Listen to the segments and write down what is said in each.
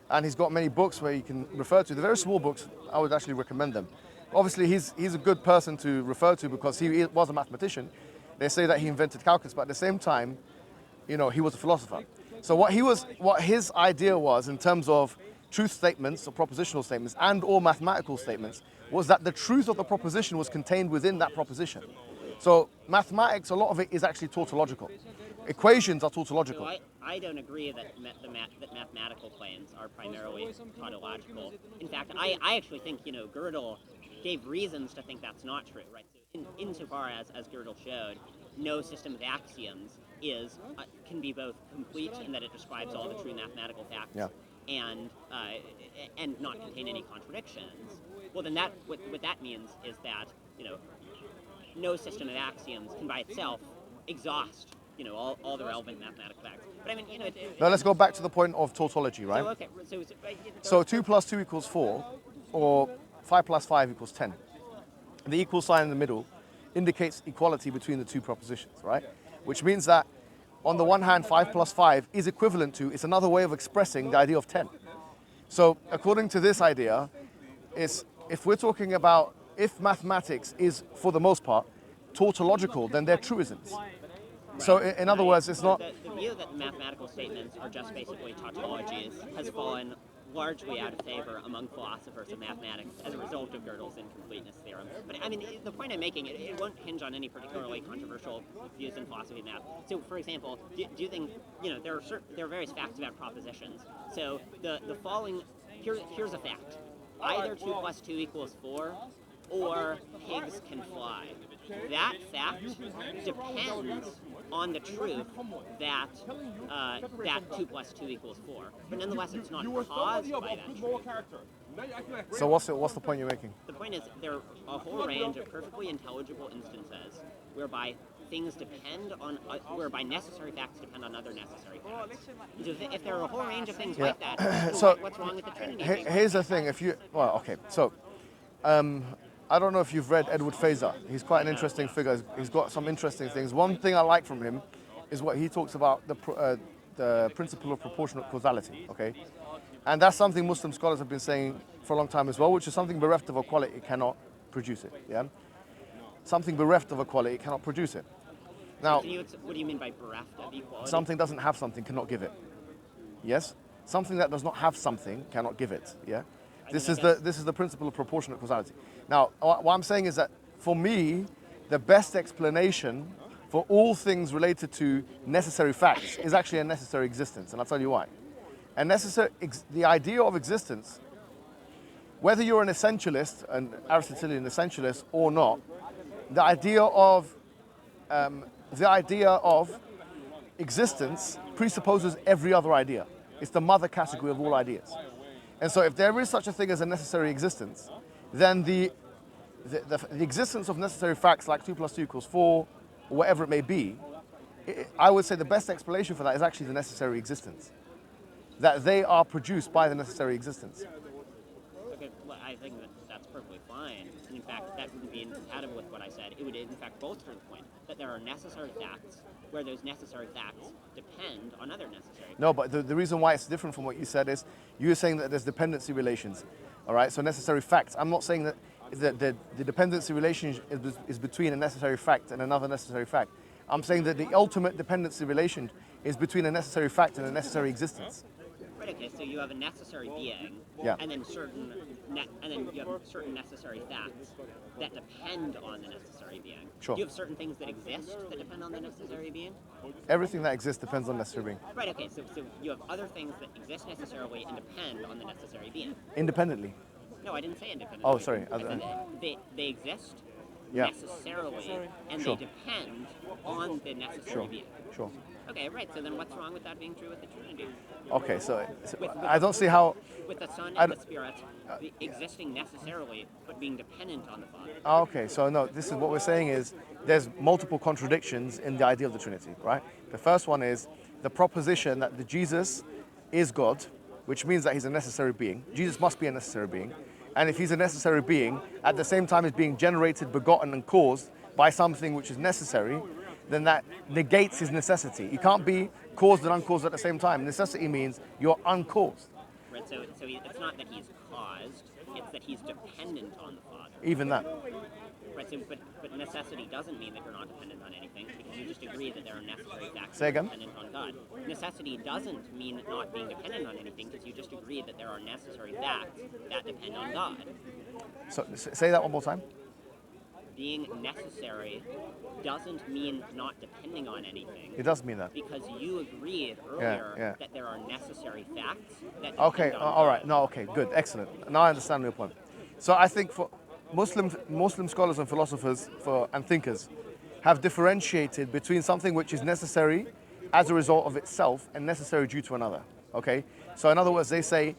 and he's got many books where you can refer to. They're very small books. I would actually recommend them. Obviously, he's a good person to refer to because he was a mathematician. They say that he invented calculus, but at the same time, he was a philosopher. So what his idea was in terms of truth statements or propositional statements and or mathematical statements was that the truth of the proposition was contained within that proposition. So mathematics, a lot of it is actually tautological. Equations are tautological. So I don't agree that mathematical claims are primarily tautological. In fact, I actually think, Gödel gave reasons to think that's not true, right? So insofar as Gödel showed, no system of axioms can be both complete in that it describes all the true mathematical facts and not contain any contradictions. Well, then what that means is that no system of axioms can by itself exhaust all the relevant mathematical facts. But I mean, now let's go back to the point of tautology, right? So okay, so 2 plus 2 equals 4, or 5 plus 5 equals 10. The equal sign in the middle indicates equality between the two propositions, right? Which means that on the one hand, 5 plus 5 is equivalent to, it's another way of expressing the idea of 10. So according to this idea, if we're talking about, if mathematics is, for the most part, tautological, then they're truisms. So in other words, it's not... The view that mathematical statements are just basically tautologies has fallen largely out of favor among philosophers of mathematics as a result of Gödel's incompleteness theorem. But I mean, the point I'm making, it won't hinge on any particularly controversial views in philosophy of math. So, for example, do you think, there are various facts about propositions. So the following, here's a fact. Either 2 plus 2 equals 4, or pigs can fly. That fact depends on the truth that 2 plus 2 equals 4. But nonetheless, it's not caused by that truth. So what's the point you're making? The point is there are a whole range of perfectly intelligible instances whereby things depend on, whereby necessary facts depend on other necessary facts. So if there are a whole range of things like that, so what's wrong with the Trinity? Here's the thing. I don't know if you've read Edward Fazer. He's quite an interesting figure. He's got some interesting things. One thing I like from him is what he talks about, the principle of proportionate causality, okay? And that's something Muslim scholars have been saying for a long time as well, which is something bereft of a quality cannot produce it, yeah? Something bereft of a quality cannot produce it. Now, what do you mean by bereft of equality? Something doesn't have something, cannot give it. Yes? Something that does not have something cannot give it, yeah? This is the principle of proportionate causality. Now, what I'm saying is that for me, the best explanation for all things related to necessary facts is actually a necessary existence, and I'll tell you why. The idea of existence, whether you're an essentialist, an Aristotelian essentialist or not, the idea of existence presupposes every other idea. It's the mother category of all ideas. And so if there is such a thing as a necessary existence, then the existence of necessary facts like 2 plus 2 equals 4, or whatever it may be, I would say the best explanation for that is actually the necessary existence. That they are produced by the necessary existence. Okay, well, I think that's perfectly fine. And in fact, that wouldn't be incompatible with what I said. It would, in fact, bolster the point that there are necessary facts where those necessary facts depend on other necessary facts. No, but the reason why it's different from what you said is you're saying that there's dependency relations, all right? So necessary facts. I'm not saying that the dependency relation is between a necessary fact and another necessary fact. I'm saying that the ultimate dependency relation is between a necessary fact and a necessary existence. Right, okay, so you have a necessary being, and then you have certain necessary facts that depend on the necessary being. Sure. Do you have certain things that exist that depend on the necessary being? Everything that exists depends on necessary being. Right, okay, so you have other things that exist necessarily and depend on the necessary being. Independently. No, I didn't say independently. Oh, sorry. I said they exist necessarily, and they depend on the necessary being. Sure. Okay, right, so then what's wrong with that being true with the Trinity? Okay, so I don't see how... With the Son and the Spirit existing necessarily, but being dependent on the Father. Okay, so no, this is what we're saying is there's multiple contradictions in the idea of the Trinity, right? The first one is the proposition that the Jesus is God, which means that he's a necessary being. Jesus must be a necessary being. And if he's a necessary being, at the same time as being generated, begotten, and caused by something which is necessary, then that negates his necessity. You can't be caused and uncaused at the same time. Necessity means you're uncaused. Right, so it's not that he's caused, it's that he's dependent on the Father. Even that. Right, so, but necessity doesn't mean that you're not dependent on anything, because you just agree that there are necessary facts Say again? dependent on God. Necessity doesn't mean not being dependent on anything, because you just agree that there are necessary facts that depend on God. So say that one more time. Being necessary doesn't mean not depending on anything. It does mean that. Because you agreed earlier yeah. that there are necessary facts that depend Okay, on all God. right. No, okay, good, excellent. Now I understand your point. So I think for Muslim scholars and philosophers and thinkers have differentiated between something which is necessary as a result of itself and necessary due to another. Okay? So in other words, they say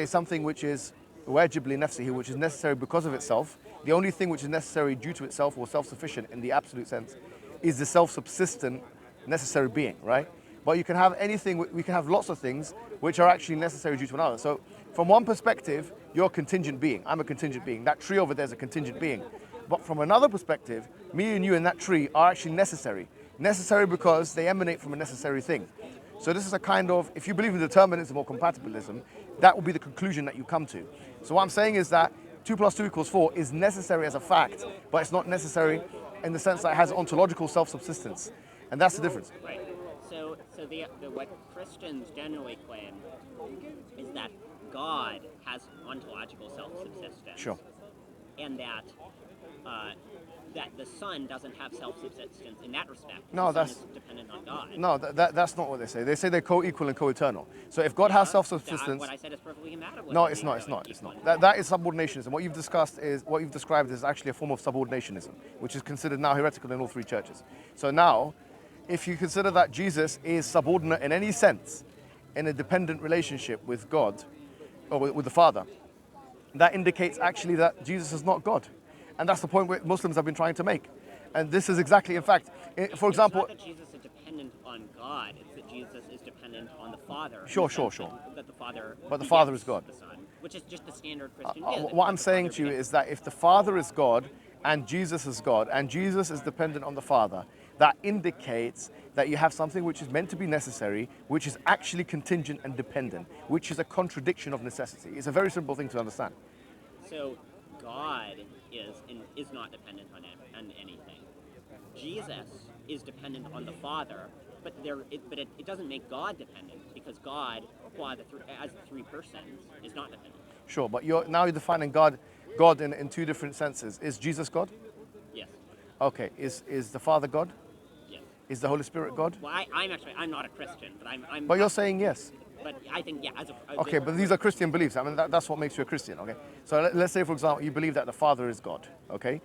something which is wajibly nafsihi, which is necessary because of itself. The only thing which is necessary due to itself or self-sufficient in the absolute sense is the self-subsistent necessary being, right? But you can have anything, we can have lots of things which are actually necessary due to another. So from one perspective, you're a contingent being. I'm a contingent being. That tree over there is a contingent being. But from another perspective, me and you and that tree are actually necessary. Necessary because they emanate from a necessary thing. So this is a kind of, if you believe in determinism or compatibilism, that will be the conclusion that you come to. So what I'm saying is that 2 + 2 = 4 is necessary as a fact, but it's not necessary in the sense that it has ontological self-subsistence. And that's the difference. Right. So what Christians generally claim is that God has ontological self-subsistence. Sure. And that the Son doesn't have self-subsistence in that respect. No, the that's Son is dependent on God. No, that's not what they say. They say they're co-equal and co-eternal. So if God has self-subsistence, What I said is perfectly compatible. no, it's not. That is subordinationism. What you've described is actually a form of subordinationism, which is considered now heretical in all 3 churches. So now, if you consider that Jesus is subordinate in any sense, in a dependent relationship with God, or with the Father, that indicates actually that Jesus is not God. And that's the point where Muslims have been trying to make. And this is exactly, in fact, for example... It's not that Jesus is dependent on God, it's that Jesus is dependent on the Father. Sure. That the Father But the Father is God. The Son, which is just the standard Christian view. What I'm saying to you is that if the Father is God, and Jesus is God, and Jesus is dependent on the Father, that indicates that you have something which is meant to be necessary, which is actually contingent and dependent, which is a contradiction of necessity. It's a very simple thing to understand. So God is not dependent on anything. Jesus is dependent on the Father, but it doesn't make God dependent, because God, as the 3 persons, is not dependent. Sure, but you're defining God in 2 different senses. Is Jesus God? Yes. Okay. Is the Father God? Yes. Is the Holy Spirit God? Well, I'm not a Christian, but I'm. But you're saying yes. But I think, yeah, Okay, but these are Christian beliefs. I mean, that's what makes you a Christian, okay? So let's say, for example, you believe that the Father is God, okay?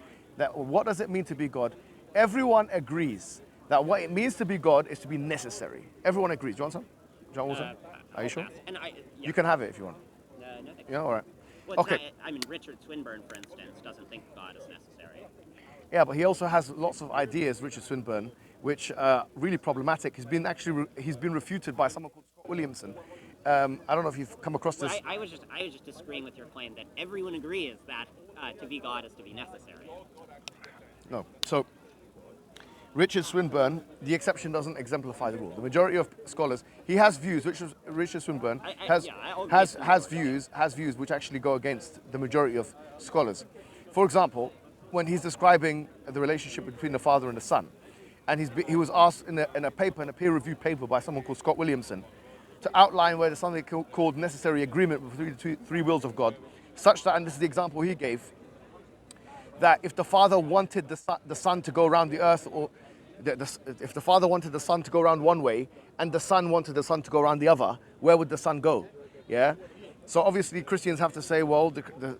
What does it mean to be God? Everyone agrees that what it means to be God is to be necessary. Everyone agrees. Do you want some? Do you want some? Are you sure? And You can have it if you want. No, thank Yeah, all right. Well, it's Okay. not, Richard Swinburne, for instance, doesn't think God is necessary. Yeah, but he also has lots of ideas, Richard Swinburne, which are really problematic. He's been refuted by someone called Scott Williamson. I don't know if you've come across this. Well, I was just disagreeing with your claim that everyone agrees that to be God is to be necessary. No. So Richard Swinburne, the exception doesn't exemplify the rule. The majority of scholars, he has views. Richard Swinburne has views which actually go against the majority of scholars. For example, when he's describing the relationship between the Father and the Son, and he was asked in a peer-reviewed paper by someone called Scott Williamson, to outline where there's something called necessary agreement between the 3 wills of God, such that, and this is the example he gave, that if the Father wanted the Son to go around the earth, or if the Father wanted the Son to go around one way, and the Son wanted the Son to go around the other, where would the Son go? Yeah? So obviously Christians have to say, well, the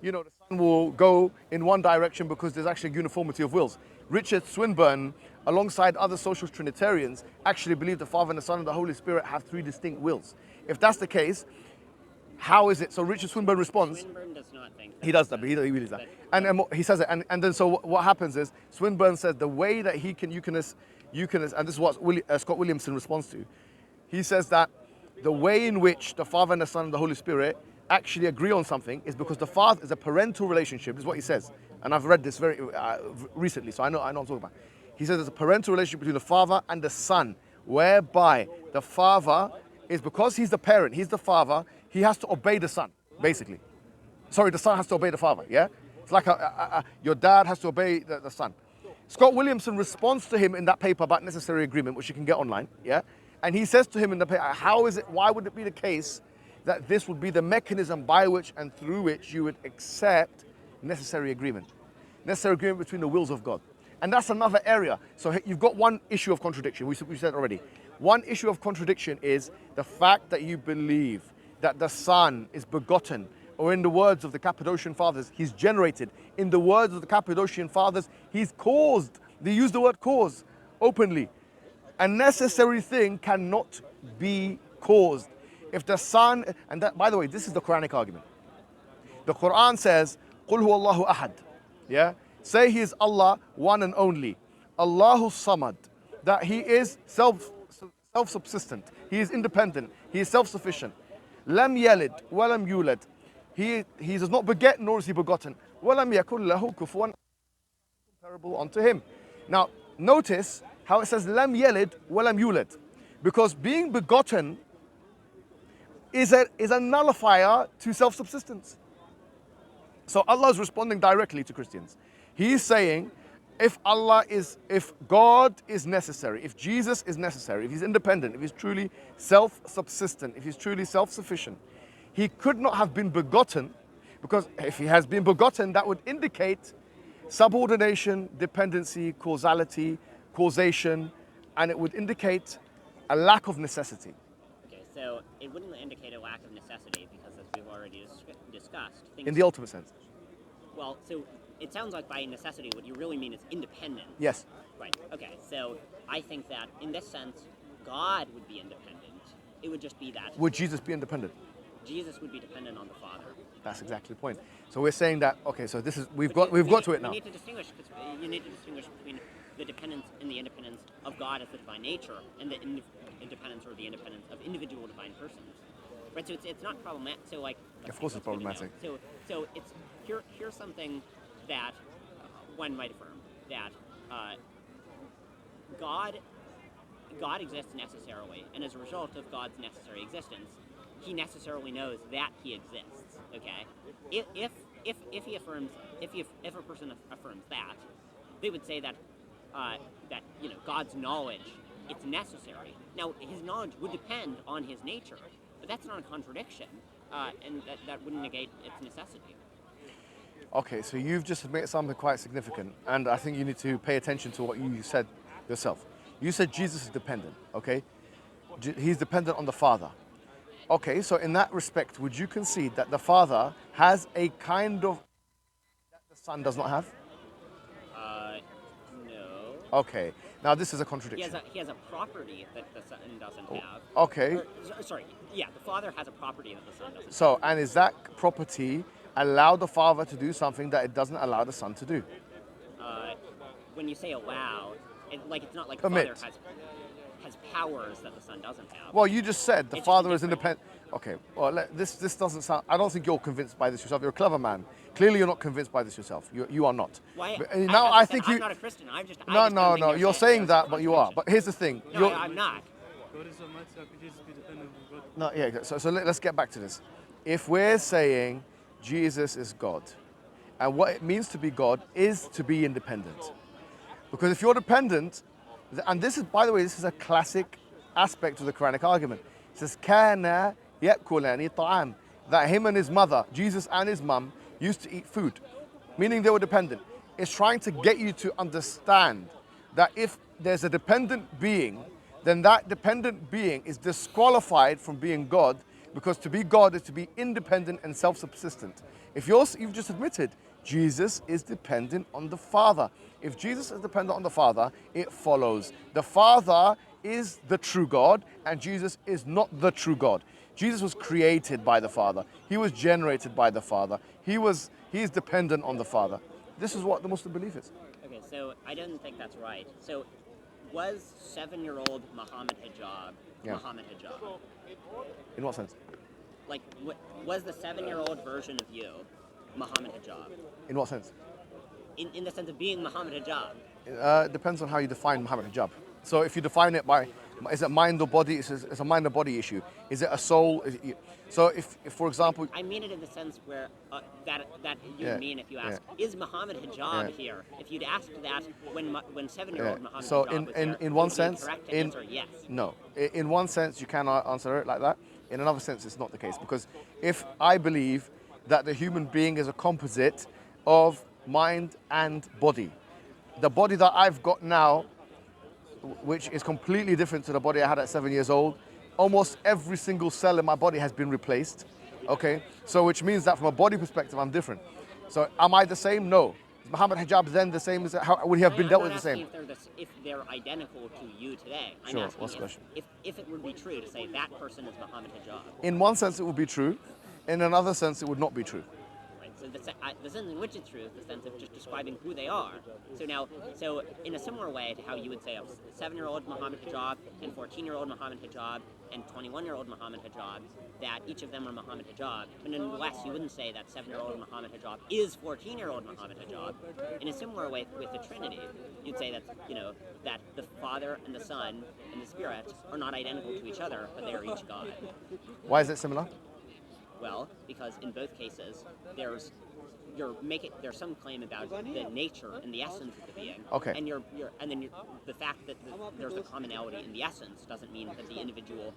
Son will go in one direction because there's actually uniformity of wills. Richard Swinburne, alongside other social Trinitarians, actually believe the Father and the Son and the Holy Spirit have 3 distinct wills. If that's the case, how is it? So Richard Swinburne responds. Swinburne does not think that. He does that, but he believes that. And he says it. And then so what happens is, Swinburne says the way that he can Eucharist, and this is what Scott Williamson responds to. He says that the way in which the Father and the Son and the Holy Spirit actually agree on something is because the Father is a parental relationship. This is what he says. And I've read this very recently, so I know what I'm talking about. He says there's a parental relationship between the Father and the Son, whereby the Father is because he's the parent, he's the father, he has to obey the son, basically. Sorry, the son has to obey the father, yeah? It's like your dad has to obey the son. Scott Williamson responds to him in that paper about necessary agreement, which you can get online, yeah? And he says to him in the paper, why would it be the case that this would be the mechanism by which and through which you would accept necessary agreement? Necessary agreement between the wills of God. And that's another area. So you've got one issue of contradiction, we said already. One issue of contradiction is the fact that you believe that the Son is begotten, or in the words of the Cappadocian Fathers, he's generated. In the words of the Cappadocian Fathers, he's caused. They use the word cause openly. A necessary thing cannot be caused. If the Son, and that, by the way, this is the Quranic argument. The Quran says, قُلْ هُوَ اللَّهُ أَحَدٌ. Yeah? Say he is Allah, one and only. Allahu Samad. That he is self-subsistent. He is independent. He is self-sufficient. Lam yalid wa lam yulad. He does not beget nor is he begotten. Wa lam yakun lahu kufuwan, comparable unto him. Now, notice how it says lam yalid wa lam yulad. Because being begotten is a nullifier to self-subsistence. So Allah is responding directly to Christians. He is saying, if God is necessary, if Jesus is necessary, if he's independent, if he's truly self-subsistent, if he's truly self-sufficient, he could not have been begotten, because if he has been begotten, that would indicate subordination, dependency, causality, causation, and it would indicate a lack of necessity. Okay, so it wouldn't indicate a lack of necessity because, as we've already discussed, in the ultimate sense. Well, so it sounds like by necessity, what you really mean is independence. Yes. Right. Okay. So I think that in this sense, God would be independent. It would just be that. Would Jesus be independent? Jesus would be dependent on the Father. That's exactly the point. So we're saying that, okay, so this is, we've got to it now. You need to distinguish between the dependence and the independence of God as the divine nature and the independence or the independence of individual divine persons. Right, so it's not problematic. So like, of course, it's problematic. So it's here's something that one might affirm that God exists necessarily, and as a result of God's necessary existence, he necessarily knows that he exists. Okay, if a person affirms that, they would say that God's knowledge, it's necessary. Now his knowledge would depend on his nature, but that's not a contradiction, and that wouldn't negate its necessity. Okay, so you've just admitted something quite significant, and I think you need to pay attention to what you said yourself. You said Jesus is dependent, okay? He's dependent on the Father. Okay, so in that respect, would you concede that the Father has a kind of that the Son does not have? No. Okay, now this is a contradiction. He has a property that the Son doesn't have. Okay. The Father has a property that the Son doesn't have. So, and is that property allow the Father to do something that it doesn't allow the Son to do? When you say allow, it's not like Permit. The Father has powers that the Son doesn't have. Well, you just said the It's Father is different. independent. Okay, well, this doesn't sound, I don't think you're convinced by this yourself. You're a clever man. Clearly you're not convinced by this yourself. You are not. Why? But, now I think I'm you... not a Christian. I just No, don't think you're saying that, but you are. But here's the thing. No, I'm not. God is Almighty, how could Jesus be dependent on God? No, yeah, so let's get back to this. If we're saying Jesus is God, and what it means to be God is to be independent. Because if you're dependent, and this is, by the way, this is a classic aspect of the Quranic argument. It says, كَانَ يَأْكُلَانِ طَعَامٍ, that him and his mother, Jesus and his mum, used to eat food, meaning they were dependent. It's trying to get you to understand that if there's a dependent being, then that dependent being is disqualified from being God, because to be God is to be independent and self-subsistent. If you've just admitted Jesus is dependent on the Father. If Jesus is dependent on the Father, it follows the Father is the true God and Jesus is not the true God. Jesus was created by the Father. He was generated by the Father. He is dependent on the Father. This is what the Muslim belief is. Okay, so I don't think that's right. So was 7-year-old Mohammed Hijab Mohammed Hijab? In what sense? Like, was the 7-year-old version of you Mohammed Hijab? In what sense? In the sense of being Mohammed Hijab. Depends on how you define Mohammed Hijab. So if you define it by Is it mind or body? It's a mind or body issue. Is it a soul? So if for example, I mean it in the sense where that you Yeah, mean if you yeah. ask, is Muhammad Hijab Yeah. here? If you'd asked that when 7-year-old Muhammad So Hijab was there, in one would you sense, correct to answer yes? no. In one sense, you cannot answer it like that. In another sense, it's not the case because if I believe that the human being is a composite of mind and body, the body that I've got now, which is completely different to the body I had at 7 years old, almost every single cell in my body has been replaced. Okay, so which means that from a body perspective, I'm different. So am I the same? No. Is Muhammad Hijab then the same? How would he have been dealt with the same? If they're identical to you today. I'm Sure, asking what's the question? if it would be true to say that person is Muhammad Hijab. In one sense, it would be true. In another sense, it would not be true. Right. So the sense in which it's true is the sense of just describing who they are. So in a similar way to how you would say of 7-year-old Muhammad Hijab and 14-year-old Muhammad Hijab and 21-year-old Muhammad Hijab, that each of them are Muhammad Hijab. But nonetheless, you wouldn't say that 7-year-old Muhammad Hijab is 14-year-old Muhammad Hijab. In a similar way with the Trinity, you'd say that that the Father and the Son and the Spirit are not identical to each other, but they are each God. Why is it similar? Well, because in both cases, there's some claim about the nature and the essence of the being. Okay. And the fact that there's a commonality in the essence doesn't mean that the individual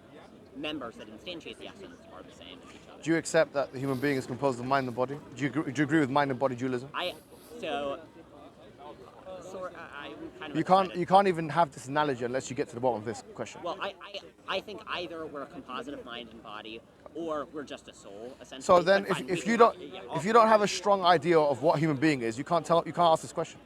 members that instantiate the essence are the same as each other. Do you accept that the human being is composed of mind and body? Do you agree with mind and body dualism? I kind of You can't even have this analogy unless you get to the bottom of this question. Well, I think either we're a composite of mind and body, or we're just a soul, essentially. So then, But fine, if we you can- don't yeah, if you don't have a strong idea of what a human being is, you can't ask this question.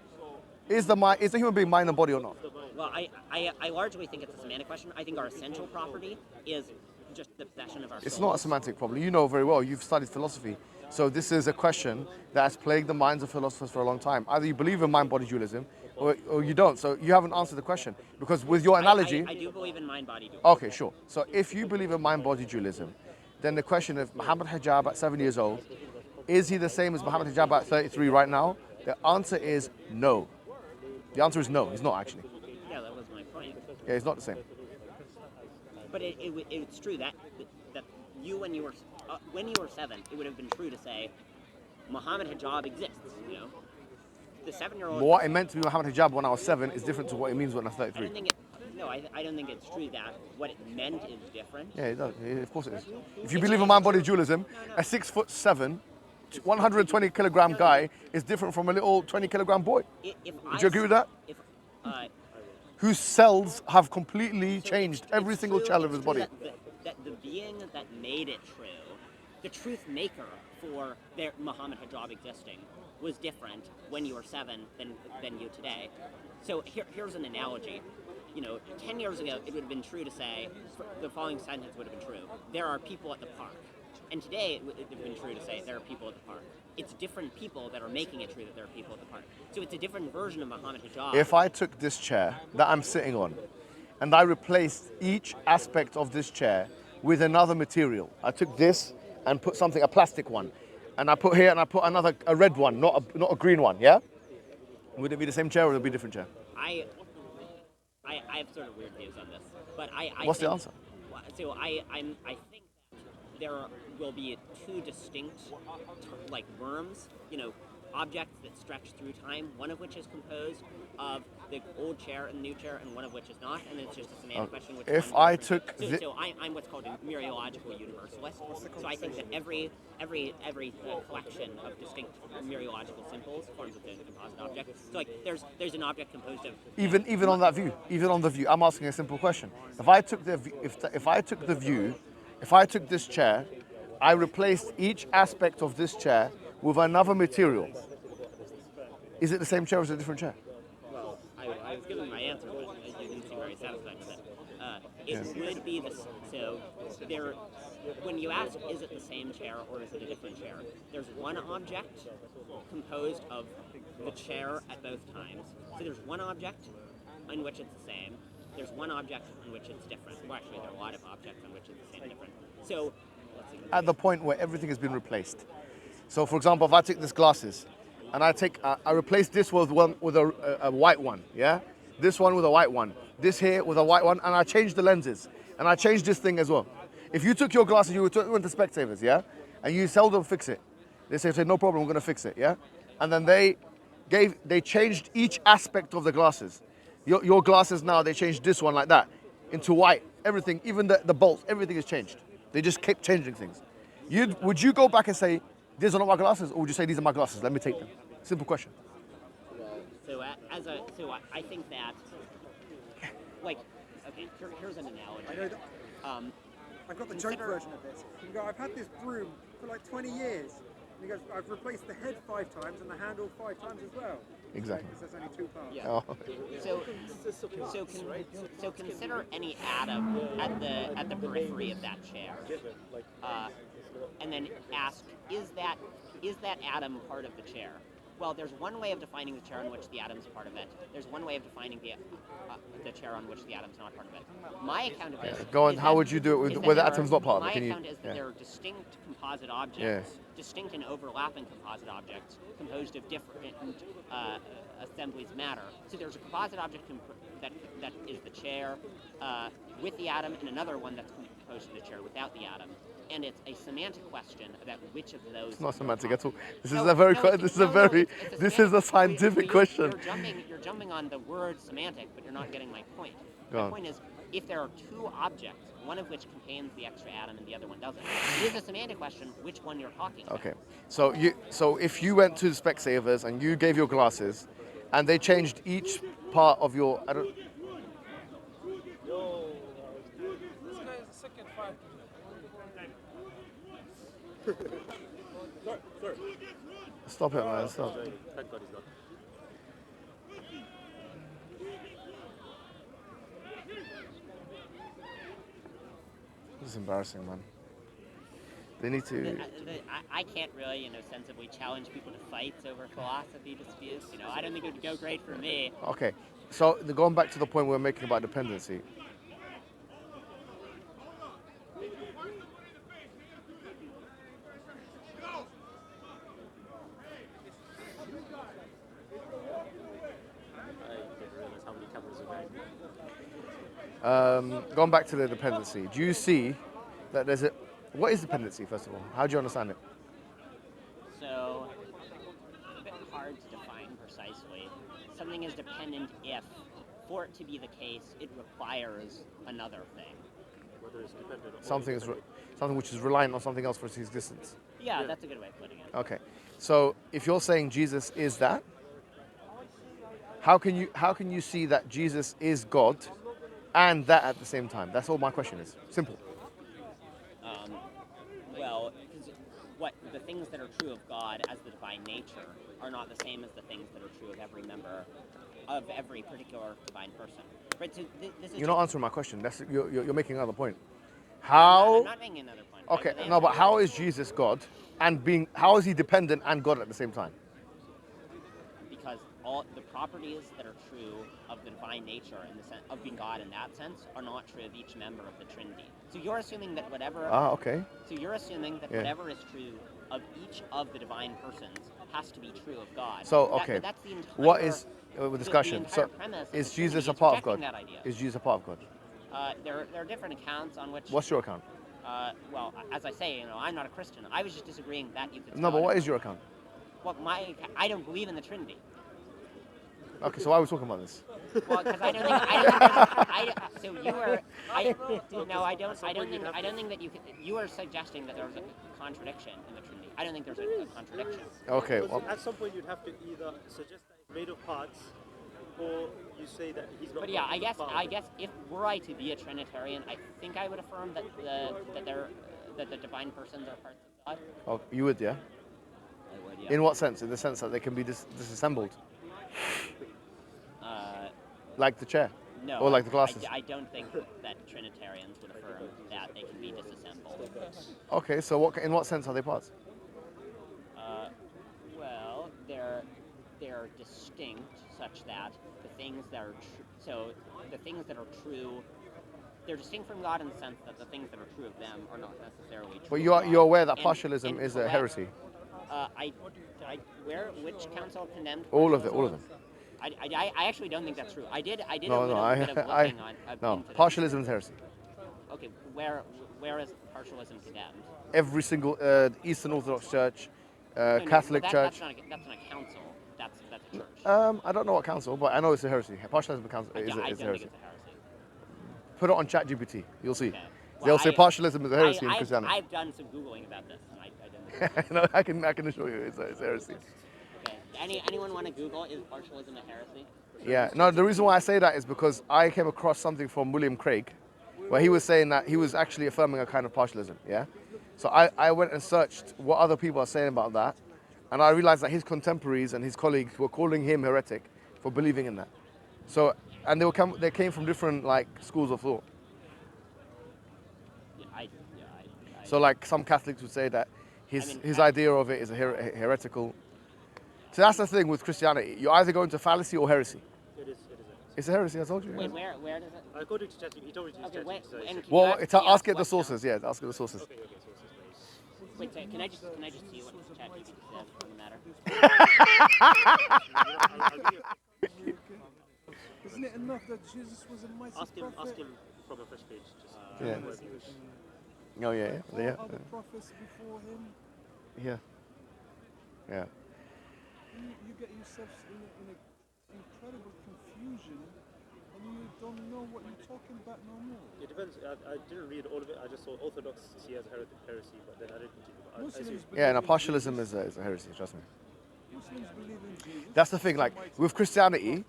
Is the human being mind and body or not? Well, I largely think it's a semantic question. I think our essential property is just the possession of our It's soul. not a semantic problem. You know very well. You've studied philosophy. So this is a question that has plagued the minds of philosophers for a long time. Either you believe in mind-body dualism or you don't. So you haven't answered the question. Because with your analogy... I do believe in mind-body dualism. Okay, sure. So if you believe in mind-body dualism, then the question of Muhammad Hijab at 7 years old, is he the same as Muhammad Hijab at 33 right now? The answer is no. The answer is no. He's not actually. Yeah, that was my point. Yeah, he's not the same. But it's true that you when you were 7, it would have been true to say Muhammad Hijab exists. The 7-year-old. What it meant to be Muhammad Hijab when I was 7 is different to what it means when I'm 33. I don't think it's true that what it meant is different. Yeah, it does. Of course it is. If you believe in mind-body dualism, a 6'7", 120 kilogram guy is different from a little 20 kilogram boy. Would you agree with that? Whose cells have completely changed every single cell of his body. That the being that made it true, the truth maker for their Muhammad Hijab existing, was different when you were 7 than you today. So here's an analogy. 10 years ago, it would have been true to say, the following sentence would have been true: there are people at the park. And today, it would have been true to say, there are people at the park. It's different people that are making it true that there are people at the park. So it's a different version of Muhammad Hijab. If I took this chair that I'm sitting on, and I replaced each aspect of this chair with another material, I took this and put a plastic one, and I put here and I put a red one, not a green one, yeah? Would it be the same chair or would it be a different chair? I have sort of weird views on this, but What's the answer? So I think there will be two distinct, worms, objects that stretch through time, one of which is composed of the old chair and the new chair, and one of which is not, and it's just a semantic question. If I took... So I'm what's called a mereological universalist. So I think that every collection of distinct mereological symbols forms a composite object. So there's an object composed of... Even on the view, I'm asking a simple question. If I took this chair, I replaced each aspect of this chair with another material. Is it the same chair or is it a different chair? Well, I was giving my answer, but you didn't seem very satisfied with it. It would be this. So when you ask, is it the same chair or is it a different chair? There's one object composed of the chair at both times. So there's one object in which it's the same. There's one object in which it's different. Well, actually, there are a lot of objects in which it's the same and different. So let's see. At the point where everything has been replaced. So, for example, if I take this glasses and I replace this with a white one, yeah, this one with a white one, this here with a white one, and I changed the lenses, and I changed this thing as well. If you took your glasses, you went to Specsavers, yeah, and you tell them fix it, they say no problem, we're gonna fix it, yeah, and then they changed each aspect of the glasses. Your glasses now, they changed this one like that into white, everything, even the bolts, everything is changed. They just kept changing things. Would you go back and say, these are not my glasses, or would you say these are my glasses? Let me take them. Simple question. So I think that, like, okay, here's an analogy. I know that. I've got the joke version of this. You go, I've had this broom for like 20 years. And he goes, I've replaced the head 5 times and the handle 5 times as well. Exactly. Because there's only 2 parts. Yeah. Oh. So consider any atom at the periphery of that chair, and then ask, is that atom part of the chair? Well, there's one way of defining the chair on which the atom's part of it. There's one way of defining the chair on which the atom's not part of it. My account of this. Go on. How would you do it where the atom's not part of it? My account is that there are distinct composite objects, distinct and overlapping composite objects, composed of different assemblies of matter. So there's a composite object that is the chair with the atom, and another one that's composed of the chair without the atom. And it's a semantic question about which of those. It's not semantic at all. This is a scientific question. You're jumping on the word semantic, but you're not getting my point. Go My on. point is, if there are 2 objects, one of which contains the extra atom and the other one doesn't, it is a semantic question which one you're talking about. Okay. So if you went to the Specsavers and you gave your glasses, and they changed each part of your This guy is the second fight. Sorry. Stop it, man. Stop. Thank God he's not. This is embarrassing, man. They need to. I can't really, sensibly challenge people to fights over philosophy disputes. I don't think it would go great for me. Okay. So going back to the point we were making about dependency. I didn't realize how many cameras are behind. Going back to the dependency, do you see that there's a... What is dependency, first of all? How do you understand it? So, it's a bit hard to define precisely. Something is dependent if, for it to be the case, it requires another thing. Whether it's dependent or Something which is reliant on something else for its existence. Yeah, that's a good way of putting it. Okay. So if you're saying Jesus is that, how can you see that Jesus is God and that at the same time? That's all my question is. Simple. Well, because the things that are true of God as the divine nature are not the same as the things that are true of every member of every particular divine person. Right. So this is. You're not answering my question. You're making another point. How? I'm not making another point. Okay. No, but how is Jesus God and how is he dependent and God at the same time? Because all the properties that are true of the divine nature in the sense of being God in that sense are not true of each member of the Trinity. So you're assuming that whatever. Okay. So you're assuming that whatever is true of each of the divine persons has to be true of God. So okay. That's the entire. What is discussion? The So entire premise is of Jesus Trinity a part of God? rejecting that idea. Is Jesus a part of God? There are different accounts on which. What's your account? Well, as I say, I'm not a Christian. I was just disagreeing that you could. No, but what is your account? Well, I don't believe in the Trinity. Okay, so why are we talking about this? Well, because I don't think. So you are. No, I don't think that you could. You are suggesting that there's a contradiction in the Trinity. I don't think there's a contradiction. Okay. Well, at some point you'd have to either suggest that it's made of parts, or you say that he's not. But yeah, I guess part. if were I to be a Trinitarian, I think I would affirm that the divine persons are parts of God. oh, you would, yeah? I would, yeah. In what sense? In the sense that they can be disassembled, like the chair, No, or like the glasses. I don't think that Trinitarians would affirm that they can be disassembled. Okay, so in what sense are they parts? Well, they're distinct such that the things that are the things that are true, they're distinct from God in the sense that the things that are true of them are not necessarily true. But of God. you're aware that And- partialism and is a collect- heresy. Which council condemned? All of partialism? them. I actually don't think that's true. I did a No, little bit of looking on no. into this. Partialism is heresy. Okay, where is partialism condemned? Every single Eastern Orthodox Church, No, Catholic well, Church. That's not a council. That's a church. I don't know what council, but I know it's a heresy. Partialism is I a don't think heresy. it's a heresy. Put it on ChatGPT. You'll see. Okay. They'll Well, say partialism is a heresy in I've Christianity. done some googling about this, and I don't think. No, I can assure you it's a heresy. Okay. Anyone want to Google is partialism a heresy? Yeah. No, the reason why I say that is because I came across something from William Craig, where he was saying that he was actually affirming a kind of partialism. Yeah. So I went and searched what other people are saying about that, and I realized that his contemporaries and his colleagues were calling him heretic for believing in that. So, and they came from different like schools of thought. So like some Catholics would say that his idea of it is a heretical. So that's the thing with Christianity. You're either going to fallacy or heresy. It is. It's a heresy, I told you. Wait, where does it? According to ChatGPT, he told me to use Okay, wait, ChatGPT. So and can Well, you ask ask it the what sources. Yeah, ask it the sources. okay, sources, Wait, so can I just see what ChatGPT says on the matter? Isn't it enough that Jesus was a mighty Ask him prophet? from a fresh page. Just Yeah. whatever you wish. Oh yeah. All other prophets before him, Yeah. you get yourself in an incredible confusion, and you don't know what you're talking about no more. It depends. I didn't read all of it. I just saw Orthodox see as a heresy, but then I didn't continue. Muslims Yeah, no, believe in partialism Jesus. is a heresy. Trust me. Muslims believe in Jesus. That's the thing. Like with Christianity,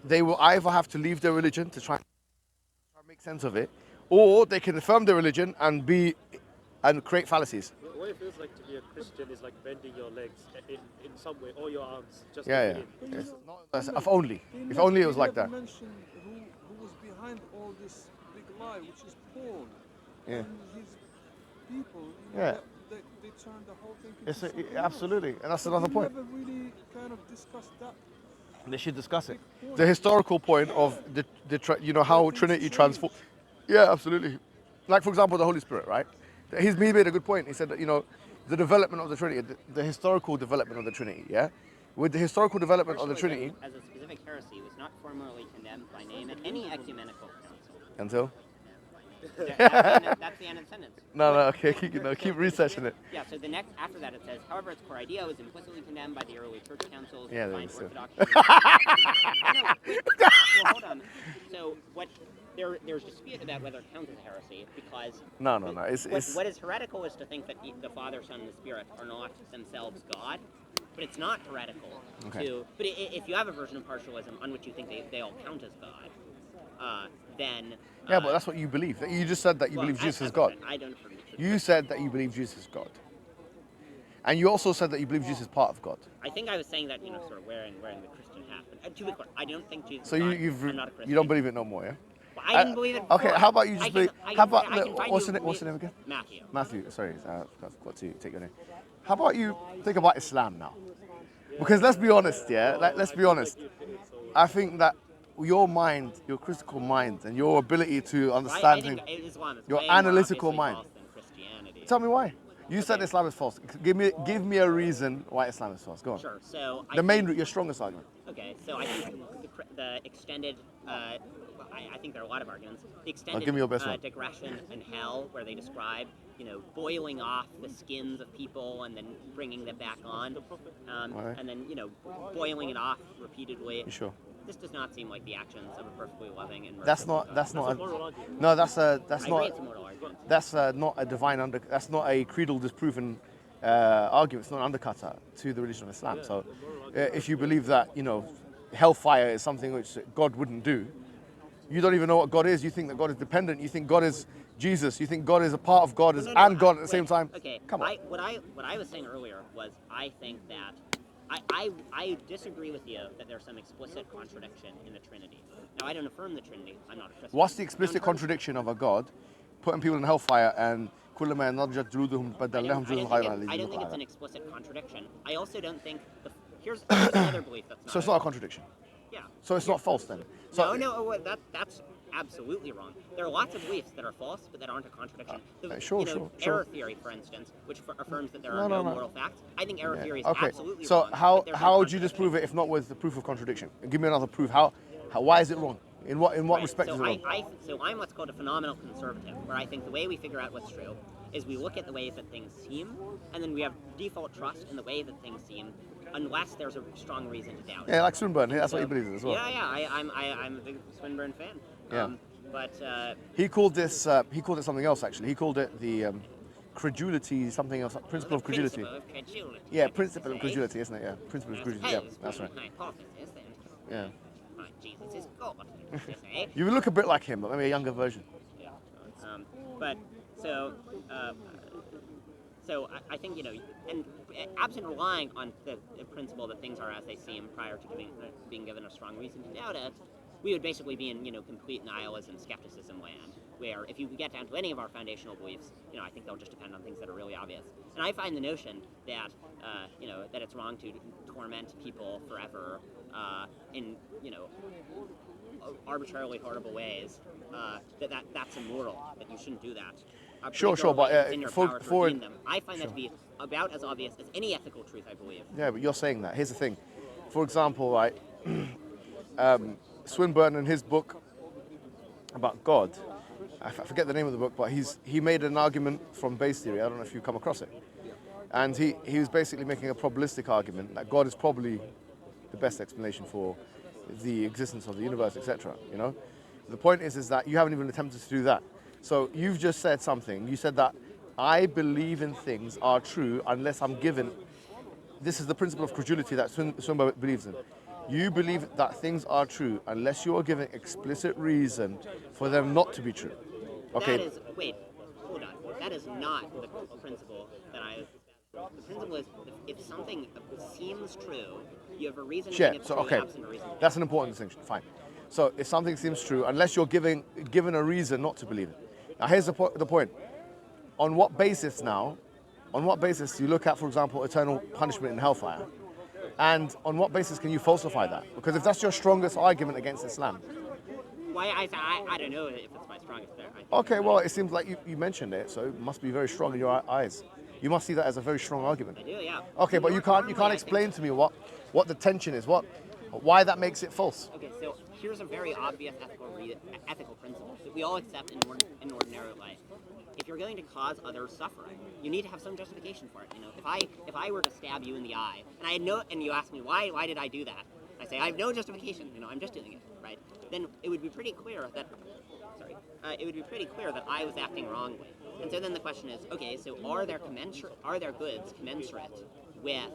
they will either have to leave their religion to try and make sense of it, or they can affirm their religion and create fallacies. What it feels like to be a Christian is like bending your legs in some way, or your arms. Just Yeah, to yeah. fit in. If only. If only it was like that. Mention who was behind all this big lie, which is Paul Yeah. and his people. Yeah. They turned the whole thing into It's something absolutely, else. and that's But another we point. never really kind of discussed that. They should discuss it. The historical point of how Trinity transforms. Yeah, absolutely. Like for example, the Holy Spirit, right? He made a good point. He said that the development of the Trinity, the historical development of the Trinity. Yeah, with the historical development of the Trinity As a specific heresy was not formally condemned by name at any ecumenical council. until. That's the end of the sentence. No, okay, keep researching it. Yeah, so the next after that it says, however, its core idea was implicitly condemned by the early church councils. Yeah, Defined there you go. orthodoxy. No, wait, well, hold on. So there's dispute about whether it counts as heresy because No. It's what is heretical is to think that the Father, Son, and the Spirit are not themselves God. But it's not heretical to. But if you have a version of partialism on which you think they all count as God, then. yeah, but that's what you believe. You just said that you believe Jesus is God. I don't agree. You said that you believe Jesus is God, and you also said that you believe Jesus is part of God. I think I was saying that sort of wearing the Christian hat. But to be clear, I don't think Jesus. So is you God. I'm not a Christian. you don't believe it no more, yeah? Well, I didn't believe it. Okay, before. how about you just I believe? can- How about I can find what's you the name? What's the with name again? Matthew. Matthew. Sorry, I've got to take your name. How about you think about Islam now? Because let's be honest, yeah. Let's be honest. I think that your mind, your critical mind, and your ability to I understand think things, Islam is your way more analytical obviously mind. false than Christianity. Tell me why. You said Islam is false. Give me a reason why Islam is false. Go on. Sure. So Your strongest argument. Okay, so I think the extended, I think there are a lot of arguments. The extended give me your best one. digression in hell, where they describe, boiling off the skins of people and then bringing them back on, Right. and then boiling it off repeatedly. You sure? This does not seem like the actions of a perfectly loving and That's merciful not. God. That's not. a moral argument. No, that's I not. agree it's a moral argument. That's not a divine That's not a creedal disproven argument. It's not an undercutter to the religion of Islam. So, if you believe that hellfire is something which God wouldn't do, you don't even know what God is. You think that God is dependent. You think God is Jesus. You think God is a part of God and God at the same time. Okay. Come on. What I was saying earlier was I think that I disagree with you that there's some explicit contradiction in the Trinity. Now I don't affirm the Trinity. I'm not a Christian. What's the I explicit don't affirm- contradiction of a God putting people in hellfire and I don't think it's an explicit contradiction. I also don't think here's another belief that's not. So it's not a contradiction. Yeah. So it's not false then. So No, that's absolutely wrong. There are lots of beliefs that are false, but that aren't a contradiction. Sure. Error theory, for instance, which affirms that there are No. no moral facts. I think error theory is Okay. absolutely So wrong. But there's no how would you contradiction. disprove it if not with the proof of contradiction? Give me another proof. Why is it wrong? In what Right. respect So is it wrong? so I'm what's called a phenomenal conservative, where I think the way we figure out what's true is we look at the ways that things seem, and then we have default trust in the way that things seem, unless there's a strong reason to doubt it. Yeah, like Swinburne. That's what he believes in as well. Yeah. I'm a big Swinburne fan. Yeah. But He called it something else actually. He called it the credulity, something else, principle of credulity. Principle of credulity. Yeah, I could principle of say. credulity, isn't it? Yeah, principle of credulity. Yeah, Suppose that's right. my hypothesis that Yeah. Jesus is God. you say. You look a bit like him, but maybe a younger version. But so I think and absent relying on the principle that things are as they seem prior to being given a strong reason to doubt it, we would basically be in complete nihilism, skepticism land, where if you get down to any of our foundational beliefs, I think they'll just depend on things that are really obvious. And I find the notion that that it's wrong to torment people forever in arbitrarily horrible ways, that's immoral, that you shouldn't do that. Sure, Particularly but, if it's in your for- power to for- redeem them. I find that to be about as obvious as any ethical truth, I believe. Yeah, but you're saying that. Here's the thing. For example, right, Swinburne in his book about God, I forget the name of the book, but he made an argument from base theory. I don't know if you've come across it. And he was basically making a probabilistic argument that God is probably the best explanation for the existence of the universe, etc. The point is that you haven't even attempted to do that. So you've just said something. You said that I believe in things are true unless I'm given. This is the principle of credulity that Swinburne believes in. You believe that things are true unless you are given explicit reason for them not to be true. Okay. Hold on. That is not the principle that I. The principle is if something seems true, you have a reason to think it's true, absent a reason. That's an important distinction. Fine. So if something seems true, unless you're given a reason not to believe it. Now here's the point. On what basis do you look at, for example, eternal punishment in hellfire? And on what basis can you falsify that? Because if that's your strongest argument against Islam. Why I don't know if it's my strongest there. Okay, well, it seems like you mentioned it, so it must be very strong in your eyes. You must see that as a very strong argument. I do, yeah. Okay, but you can't explain to me what the tension is, why that makes it false. Okay, so here's a very obvious ethical principle that we all accept in ordinary life. If you're going to cause others suffering, you need to have some justification for it. If I were to stab you in the eye, and you ask me why did I do that, I say I have no justification. I'm just doing it, right? Then it would be pretty clear that I was acting wrongly. And so then the question is, okay, so are there goods commensurate with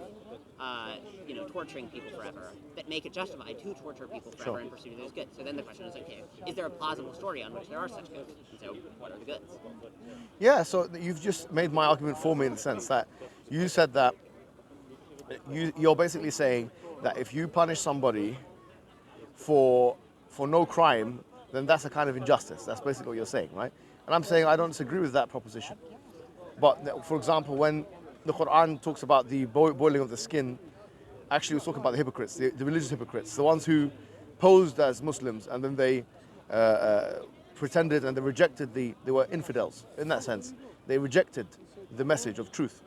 torturing people forever that make it justified to torture people forever and pursue those goods? So then the question is, okay, is there a plausible story on which there are such goods? And so what are the goods? Yeah, so you've just made my argument for me in the sense that you said that you're basically saying that if you punish somebody for no crime, then that's a kind of injustice. That's basically what you're saying, right? And I'm saying I don't disagree with that proposition. But for example, when the Quran talks about the boiling of the skin, actually it's talking about the hypocrites, the religious hypocrites, the ones who posed as Muslims and then they pretended and they rejected they were infidels in that sense. They rejected the message of truth.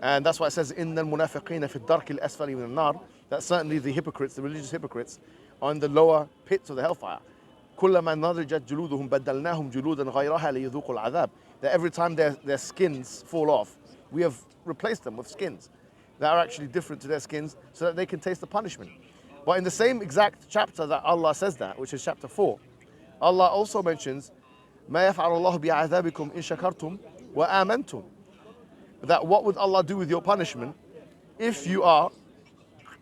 And that's why it says, إِنَّ الْمُنَافِقِينَ فِي الدَّرْكِ الْأَسْفَلِ مِنَ النَّارِ, that certainly the hypocrites, the religious hypocrites, are in the lower pits of the hellfire. كُلَّمَا نَضِجَتْ جُلُودُهُمْ بَدَّلْنَاهُمْ جُلُودًا غَيْرَهَا لِيُذُوقُوا الْعَذَابِ. That every time their skins fall off, we have replaced them with skins that are actually different to their skins so that they can taste the punishment. But in the same exact chapter that Allah says that, which is chapter 4, Allah also mentions, مَا يَفْعَلُ اللَّهُ بِعَذَابِكُمْ إِن شَكَرْتُمْ وَآمَنْتُمْ. That what would Allah do with your punishment if you are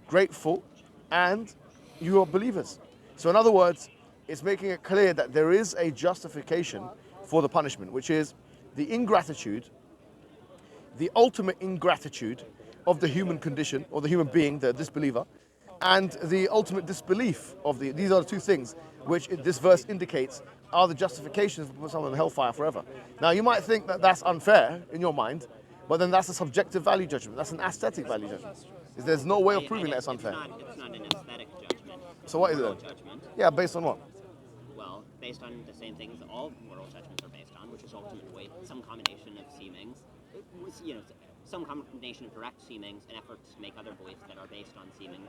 grateful and you are believers? So in other words, it's making it clear that there is a justification for the punishment, which is the ingratitude, the ultimate ingratitude of the human condition, or the human being, the disbeliever, and the ultimate disbelief of these are the two things which this verse indicates are the justifications for someone in hellfire forever. Now you might think that that's unfair in your mind, but then that's a subjective value judgment. That's an aesthetic value judgment. There's no way of proving that it's unfair. It's not an aesthetic judgment. So what is it then? Judgment. Yeah, based on what? Well, based on the same things all moral judgments are based on, which is ultimately some combination of seemings, some combination of direct seemings and efforts to make other beliefs that are based on seemings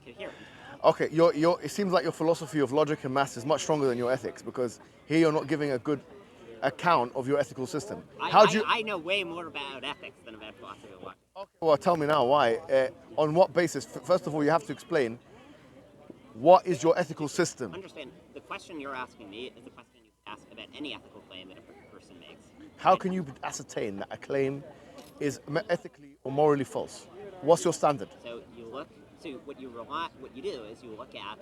coherent. Okay, it seems like your philosophy of logic and maths is much stronger than your ethics, because here you're not giving a good account of your ethical system. I know way more about ethics than about philosophy of logic. Okay, well, tell me now why. On what basis? First of all, you have to explain what is your ethical system. Understand, the question you're asking me is the question you ask about any ethical claim that a person makes. How can you ascertain that a claim is ethically or morally false? What's your standard? So what you do is you look at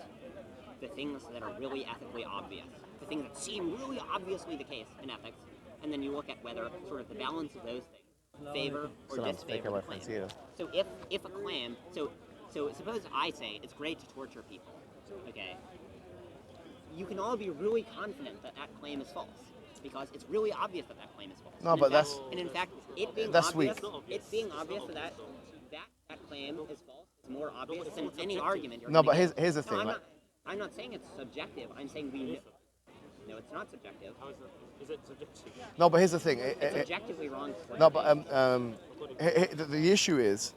the things that are really ethically obvious, the things that seem really obviously the case in ethics, and then you look at whether sort of the balance of those things favor or disfavor the claim. So if a claim, so suppose I say it's great to torture people, okay? You can all be really confident that that claim is false, because it's really obvious that that claim is false. No, but that's... And in fact, it being that's obvious, weak. it being obvious that claim is false is more obvious than any argument you're No, gonna but get. here's the thing. No, I'm not saying it's subjective. I'm saying we know. No, it's not subjective. Is it subjective? No, but here's the thing. It's objectively wrong. No, but the issue is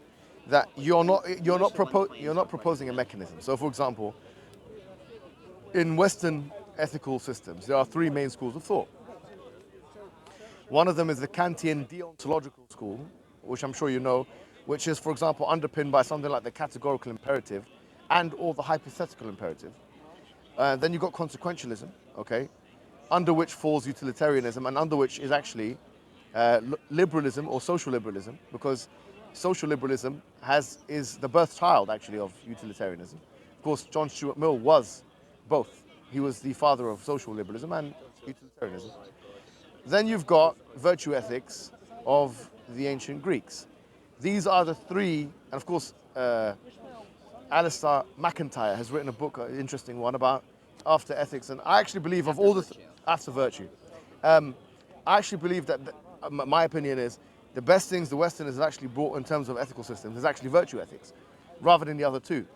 that you're not proposing a mechanism. So, for example, in Western ethical systems, there are three main schools of thought. One of them is the Kantian deontological school, which I'm sure you know, which is, for example, underpinned by something like the categorical imperative and or the hypothetical imperative. Then you've got consequentialism, okay, under which falls utilitarianism, and under which is actually liberalism or social liberalism, because social liberalism is the birth child, actually, of utilitarianism. Of course, John Stuart Mill was both. He was the father of social liberalism and utilitarianism. Then you've got virtue ethics of the ancient Greeks. These are the three, and of course, Alistair McIntyre has written a book, an interesting one, about after ethics, and I actually believe of all the after virtue. I actually believe that, my opinion is, the best things the Westerners have actually brought in terms of ethical systems is actually virtue ethics, rather than the other two,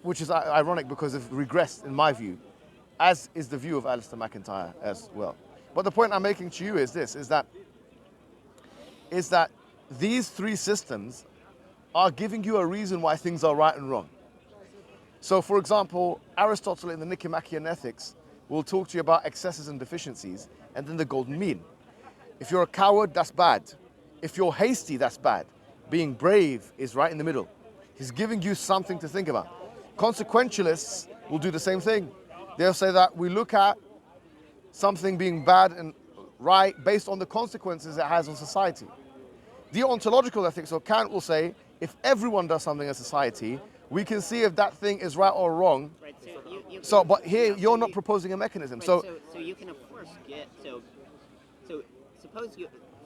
which is ironic because they've regressed, in my view, as is the view of Alistair McIntyre as well. But the point I'm making to you is this, is that these three systems are giving you a reason why things are right and wrong. So, for example, Aristotle in the Nicomachean Ethics will talk to you about excesses and deficiencies, and then the golden mean. If you're a coward, that's bad. If you're hasty, that's bad. Being brave is right in the middle. He's giving you something to think about. Consequentialists will do the same thing. They'll say that we look at something being bad and right based on the consequences it has on society. Deontological ethics, or Kant, will say, if everyone does something in society, we can see if that thing is right or wrong. Right, But here you're not proposing a mechanism. Right, so you can of course get so suppose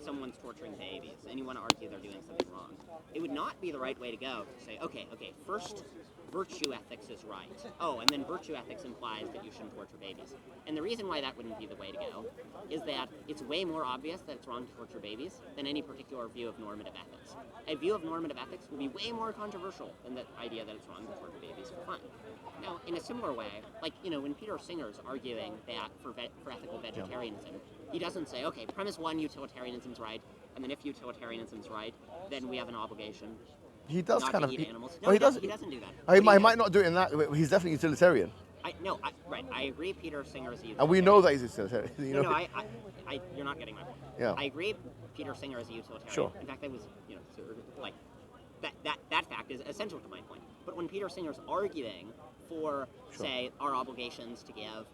someone's torturing babies and you want to argue they're doing something wrong. It would not be the right way to go to say, okay, first virtue ethics is right. Oh, and then virtue ethics implies that you shouldn't torture babies. And the reason why that wouldn't be the way to go is that it's way more obvious that it's wrong to torture babies than any particular view of normative ethics. A view of normative ethics will be way more controversial than the idea that it's wrong to torture babies for fun. Now, in a similar way, like, when Peter Singer's arguing that for ethical vegetarianism, he doesn't say, okay, premise one, utilitarianism's right, and then if utilitarianism's right, then we have an obligation he does not kind to of. eat animals. No, No, he doesn't. He doesn't do that. He What might not do it in that way. He's definitely utilitarian. Right. I agree. Peter Singer is a utilitarian. And we know that he's utilitarian. You're not getting my point. Yeah. I agree. Peter Singer is a utilitarian. Sure. In fact, that was that fact is essential to my point. But when Peter Singer's arguing for, say, our obligations to give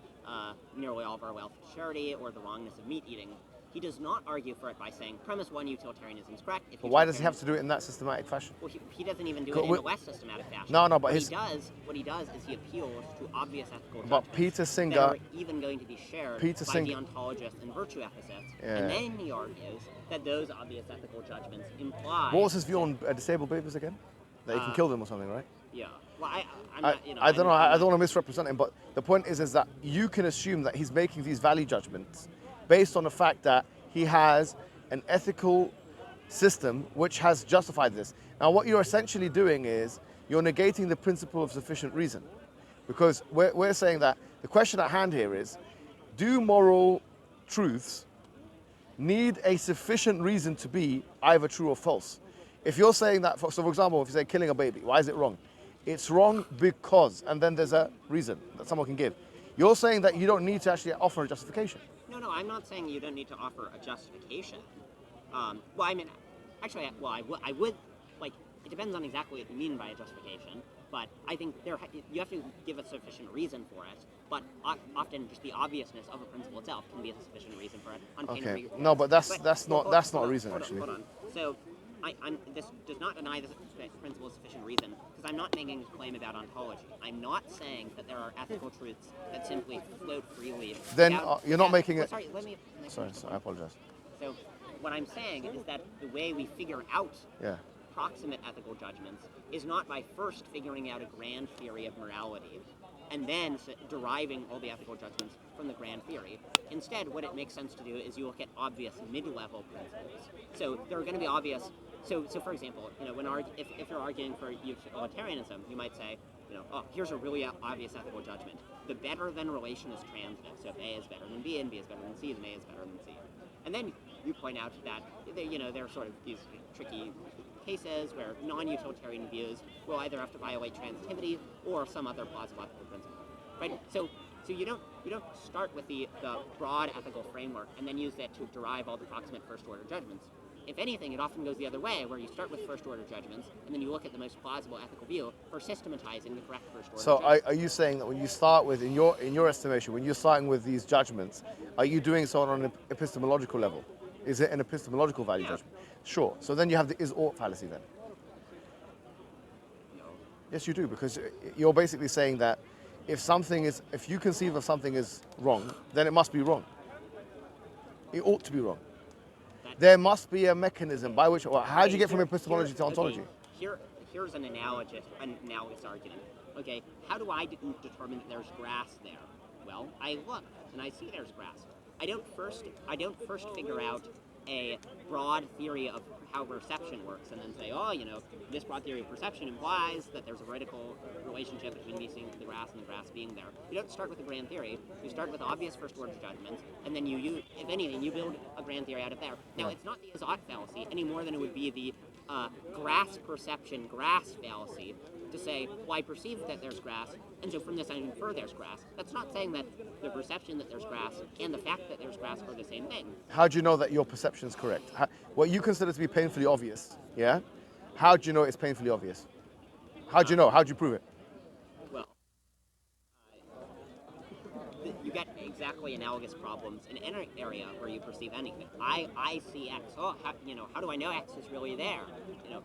nearly all of our wealth to charity or the wrongness of meat eating, he does not argue for it by saying premise one, utilitarianism is correct. But why does he have to do it in that systematic fashion? Well, he doesn't even do it in a less systematic fashion. No, but what he does is he appeals to obvious ethical But judgments Peter Singer, that are even going to be shared by deontologists and virtue ethicists, and then he argues that those obvious ethical judgments imply. What was his view on disabled babies again? That he can kill them or something, right? Yeah. Well, I don't know. I don't want to misrepresent him, but the point is that you can assume that he's making these value judgments based on the fact that he has an ethical system which has justified this. Now, what you're essentially doing is you're negating the principle of sufficient reason, because we're saying that The question at hand here is, do moral truths need a sufficient reason to be either true or false? If you're saying that, so for example, if you say killing a baby, why is it wrong? It's wrong because, and then there's a reason that someone can give. You're saying that you don't need to actually offer a justification. No, I'm not saying you don't need to offer a justification. Well, I mean, actually, I would, like, it depends on exactly what you mean by a justification, but I think you have to give a sufficient reason for it, but often just the obviousness of a principle itself can be a sufficient reason for it. On pain of Okay, re- no, but that's not a reason, hold on, actually. Hold on. So, this does not deny this principle is sufficient reason, because I'm not making a claim about ontology. I'm not saying that there are ethical truths that simply float freely. Then without- you're not making oh, it. Sorry, let me Sorry, I apologize. So, what I'm saying is that the way we figure out Yeah. proximate ethical judgments is not by first figuring out a grand theory of morality and then deriving all the ethical judgments from the grand theory. Instead, what it makes sense to do is you look at obvious mid-level principles. So there are going to be obvious. So for example, if you're arguing for utilitarianism, you might say, oh, here's a really obvious ethical judgment. The better than relation is transitive. So if A is better than B and B is better than C, then A is better than C. And then you point out that there are sort of these tricky cases where non-utilitarian views will either have to violate transitivity or some other plausible ethical principle, right? So you don't start with the broad ethical framework and then use that to derive all the proximate first-order judgments. If anything, it often goes the other way, where you start with first-order judgments and then you look at the most plausible ethical view for systematizing the correct first-order. So judgments. are you saying that when you start with, in your estimation, when you're starting with these judgments, are you doing so on an epistemological level? Is it an epistemological value judgment? Sure. So then you have the is-ought fallacy then. No. Yes, you do, because you're basically saying that if you conceive of something as wrong, then it must be wrong. It ought to be wrong. There must be a mechanism by which, well, how do you get from epistemology to ontology? Okay, here's an analogous argument. Okay, how do I determine that there's grass there? Well, I look and I see there's grass. I don't first figure out a broad theory of how perception works and then say, this broad theory of perception implies that there's a vertical relationship between me seeing the grass and the grass being there. You don't start with a grand theory. You start with obvious first-order judgments, and then you, if anything, you build a grand theory out of there. Now, it's not the is-ought fallacy any more than it would be the grass perception, grass fallacy, to say, well, I perceive that there's grass, and so from this I infer there's grass. That's not saying that the perception that there's grass and the fact that there's grass are the same thing. How do you know that your perception is correct? What you consider to be painfully obvious, yeah? How do you know it's painfully obvious? How do you know? How do you prove it? Well, you get exactly analogous problems in any area where you perceive anything. I see X. Oh, how do I know X is really there?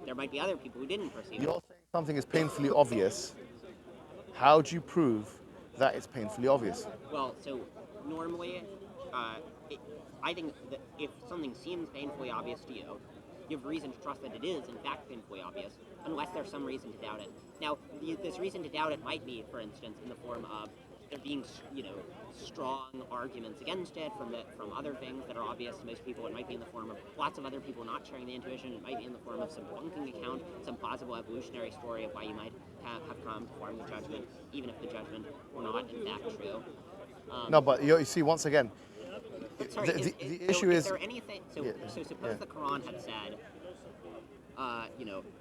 There might be other people who didn't perceive it. You're saying something is painfully obvious. How do you prove that it's painfully obvious? Well, so normally, I think that if something seems painfully obvious to you, you have reason to trust that it is, in fact, painfully obvious, unless there's some reason to doubt it. Now, this reason to doubt it might be, for instance, in the form of there being, strong arguments against it from other things that are obvious to most people. It might be in the form of lots of other people not sharing the intuition. It might be in the form of some bunking account, some plausible evolutionary story of why you might have come to form the judgment, even if the judgment were not, in fact, true. No, but you see, once again, Sorry, the issue is is... there anything? So suppose the Quran had said,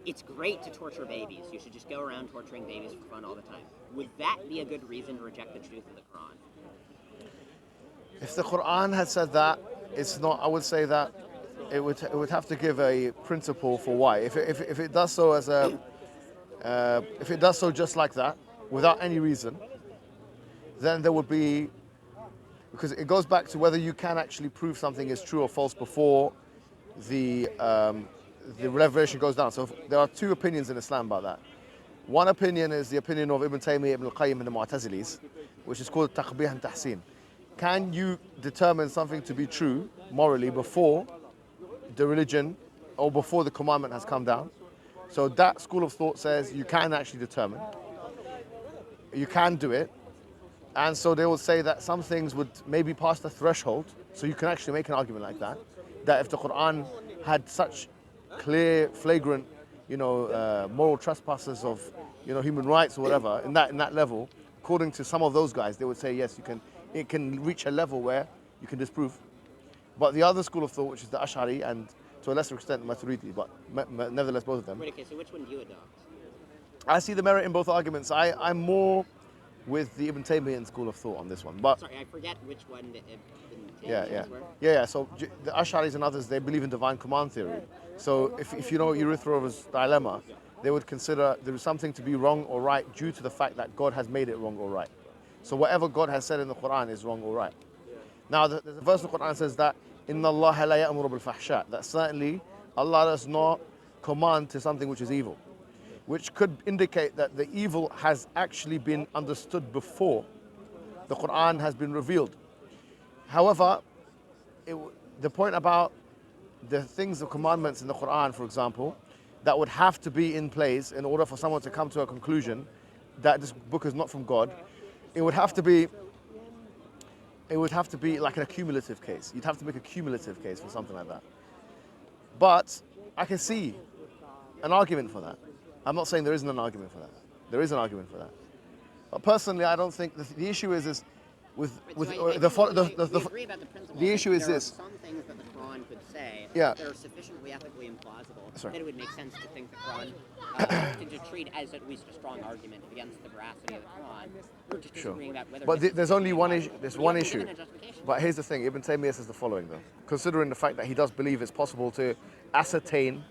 it's great to torture babies. You should just go around torturing babies for fun all the time. Would that be a good reason to reject the truth of the Quran? If the Quran had said that, it's not. I would say that it would have to give a principle for why. If it does so as a, if it does so just like that, without any reason, then there would be, because it goes back to whether you can actually prove something is true or false before the revelation goes down. So there are two opinions in Islam about that. One opinion is the opinion of Ibn Taymiyyah, Ibn al-Qayyim, and the Mu'tazilis, which is called Taqbih and Tahsin. Can you determine something to be true morally before the religion or before the commandment has come down? So that school of thought says you can actually determine. You can do it. And so they will say that some things would maybe pass the threshold. So you can actually make an argument like that. That if the Quran had such clear, flagrant, moral trespasses of, human rights or whatever, in that level, according to some of those guys, they would say yes, you can. It can reach a level where you can disprove. But the other school of thought, which is the Ash'ari and to a lesser extent the Maturidi, but nevertheless both of them. Wait, okay, so which one do you adopt? I see the merit in both arguments. I'm more with the Ibn Taymiyyah school of thought on this one. But Sorry, I forget which one the yeah. So the Ash'aris and others, they believe in divine command theory. So if you know Euthyphro's dilemma, they would consider there is something to be wrong or right due to the fact that God has made it wrong or right. So whatever God has said in the Quran is wrong or right. Now there's a verse in the Quran says that Inna Allah la ya'muru bil fahsha, that certainly Allah does not command to something which is evil, which could indicate that the evil has actually been understood before the Quran has been revealed. However, the point about the things, the commandments in the Quran, for example, that would have to be in place in order for someone to come to a conclusion that this book is not from God, it would have to be like an accumulative case. You'd have to make a cumulative case for something like that. But I can see an argument for that. I'm not saying there isn't an argument for that. There is an argument for that. But personally, I don't think the issue is with We agree about the principle. the issue is there this. are some things that the Quran could say Yeah. that are sufficiently ethically implausible Sorry. that it would make sense to think the Quran to treat as at least a strong argument against the veracity of the Quran. We're just disagreeing about whether. But there's only one issue. There's one issue. Given a justification. But here's the thing. Ibn Taymiyyah says the following, though. Considering the fact that he does believe it's possible to ascertain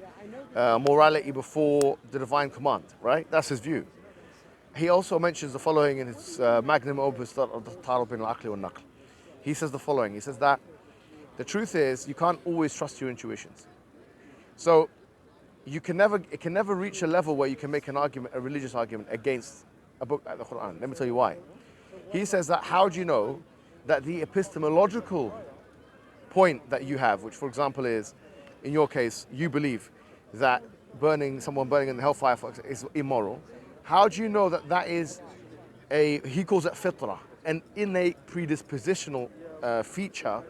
morality before the divine command, right? That's his view. He also mentions the following in his magnum opus of the Ta'arud bin al-Aqli wa al-Naql. He says the following. He says that the truth is you can't always trust your intuitions. So it can never reach a level where you can make an argument, a religious argument against a book like the Quran. Let me tell you why. He says that how do you know that the epistemological point that you have, which for example is, in your case, you believe that someone burning in the hellfire is immoral. How do you know that that is he calls it fitra, an innate predispositional feature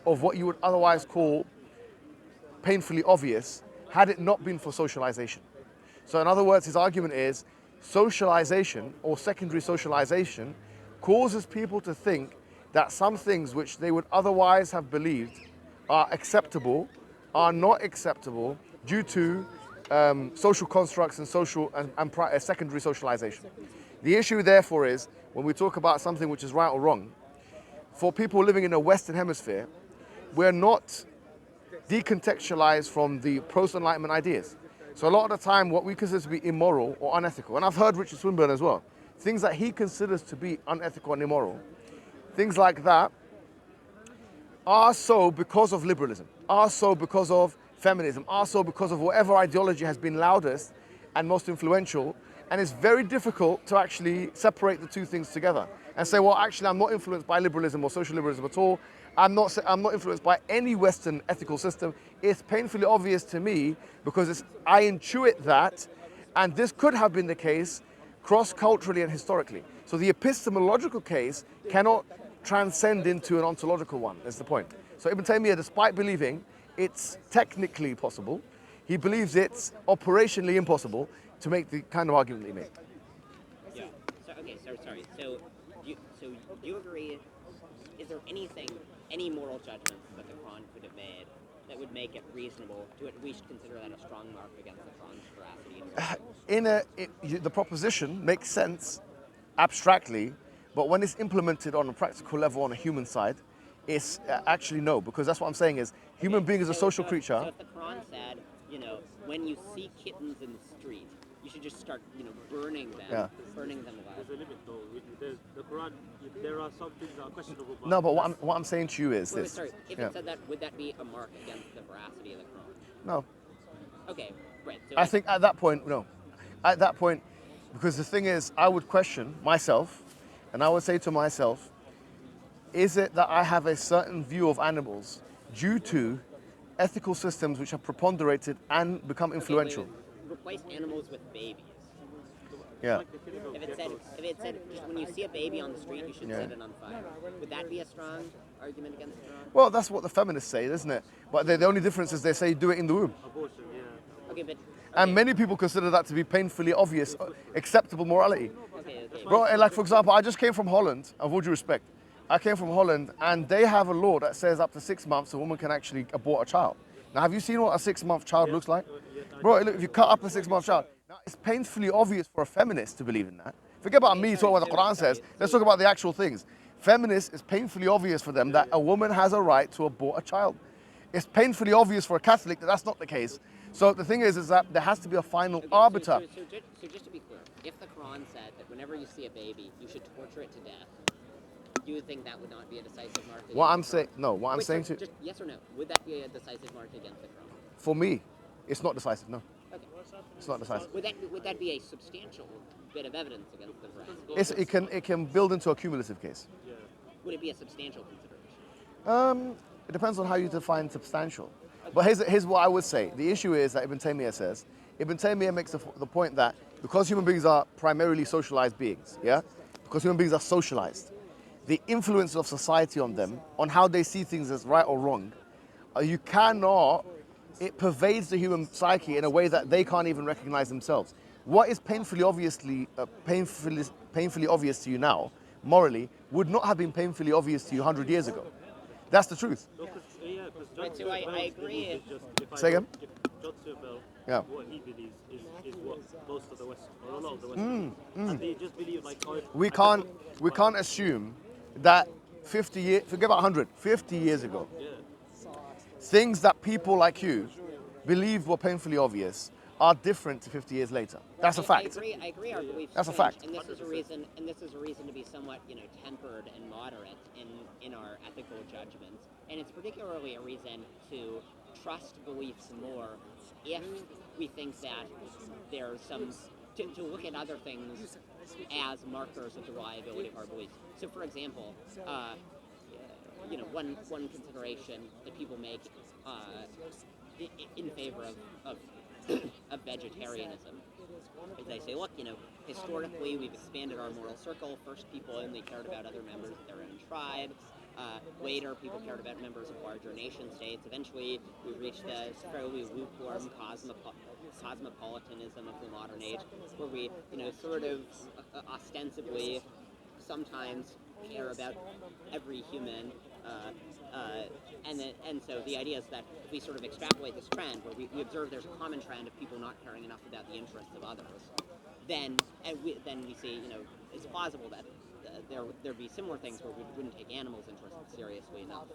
of what you would otherwise call painfully obvious had it not been for socialization. So in other words, his argument is socialization or secondary socialization causes people to think that some things which they would otherwise have believed are acceptable are not acceptable due to social constructs and secondary socialization. The issue therefore is when we talk about something which is right or wrong, for people living in the Western Hemisphere, we're not decontextualized from the post-Enlightenment ideas. So a lot of the time what we consider to be immoral or unethical, and I've heard Richard Swinburne as well, things that he considers to be unethical and immoral, things like that are so because of liberalism, are so because of feminism, are so because of whatever ideology has been loudest and most influential, and it's very difficult to actually separate the two things together and say, well, actually, I'm not influenced by liberalism or social liberalism at all. I'm not influenced by any Western ethical system. It's painfully obvious to me because I intuit that, and this could have been the case cross-culturally and historically. So the epistemological case cannot transcend into an ontological one, is the point. So Ibn Taymiyyah, despite believing it's technically possible, he believes it's operationally impossible to make the kind of argument that he made. Yeah. Sorry. So do you agree? Is there any moral judgments that the Quran could have made that would make it reasonable to we should consider that a strong mark against the Quran's veracity? The proposition makes sense abstractly, but when it's implemented on a practical level on a human side, it's actually no, because that's what I'm saying is human being is a social creature. So if the Quran said, when you see kittens in the street, you should just start, burning them, burning them alive. There's a limit though. The Quran, there are some things that are questionable. No, but what I'm saying to you is this. Sorry, if it said that, would that be a mark against the veracity of the Quran? No. Okay, right. So I think at that point, no. At that point, because the thing is, I would question myself, and I would say to myself, is it that I have a certain view of animals due to ethical systems which have preponderated and become influential? Replace animals with babies. Yeah. If it said just when you see a baby on the street, you should set it on fire. Would that be a strong argument against the Quran? Well, that's what the feminists say, isn't it? But the only difference is they say do it in the womb. Abortion, yeah. Okay, but And many people consider that to be painfully obvious, acceptable morality. Okay, table. Bro, like for example, I just came from Holland, and with all due respect, I came from Holland and they have a law that says up to 6 months a woman can actually abort a child. Now, have you seen what a 6-month child looks like? Bro, look, if you cut up a 6-month child, now it's painfully obvious for a feminist to believe in that. Forget about me talking what the Quran says. Let's talk about the actual things. Feminists, it's painfully obvious for them that a woman has a right to abort a child. It's painfully obvious for a Catholic that that's not the case. So the thing is that there has to be a final arbiter. So just to be clear, if the Quran said that whenever you see a baby, you should torture it to death, you would think that would not be a decisive mark against What I'm the saying, Quran? no, what I'm Wait, saying so to, just yes or no, would that be a decisive mark against the Quran? for me, it's not decisive, no. Okay. It's not decisive. Would that be a substantial bit of evidence against the Quran? It can build into a cumulative case. Would it be a substantial consideration? It depends on how you define substantial. But here's what I would say. The issue is that Ibn Taymiyyah says, Ibn Taymiyyah makes the point that because human beings are primarily socialized beings, yeah? Because human beings are socialized, the influence of society on them, on how they see things as right or wrong, it pervades the human psyche in a way that they can't even recognize themselves. What is painfully obvious to you now, morally, would not have been painfully obvious to you 100 years ago. That's the truth. Right, so I agree. Say again? If John Stuart Mill, Yeah. what he believes is what most of the West, or a lot of the West, and they just believe like, oh, We can't assume that 50 years, forget about 100, 50 years ago, things that people like you believed were painfully obvious are different to 50 years later. That's a fact. I agree. Our beliefs That's a change, fact. and this is a reason to be somewhat, tempered and moderate in our ethical judgments. And it's particularly a reason to trust beliefs more if we think that there's some to look at other things as markers of the reliability of our beliefs. So, for example, one consideration that people make in favor of of vegetarianism is they say, look, historically we've expanded our moral circle. First, people only cared about other members of their own tribe. Later, people cared about members of larger nation states. Eventually, we reached the fairly lukewarm cosmopolitanism of the modern age, where we, sort of ostensibly sometimes care about every human. And so the idea is that if we sort of extrapolate this trend, where we observe there's a common trend of people not caring enough about the interests of others, then we see, it's plausible that there'd be similar things where we wouldn't take animals' interests seriously enough.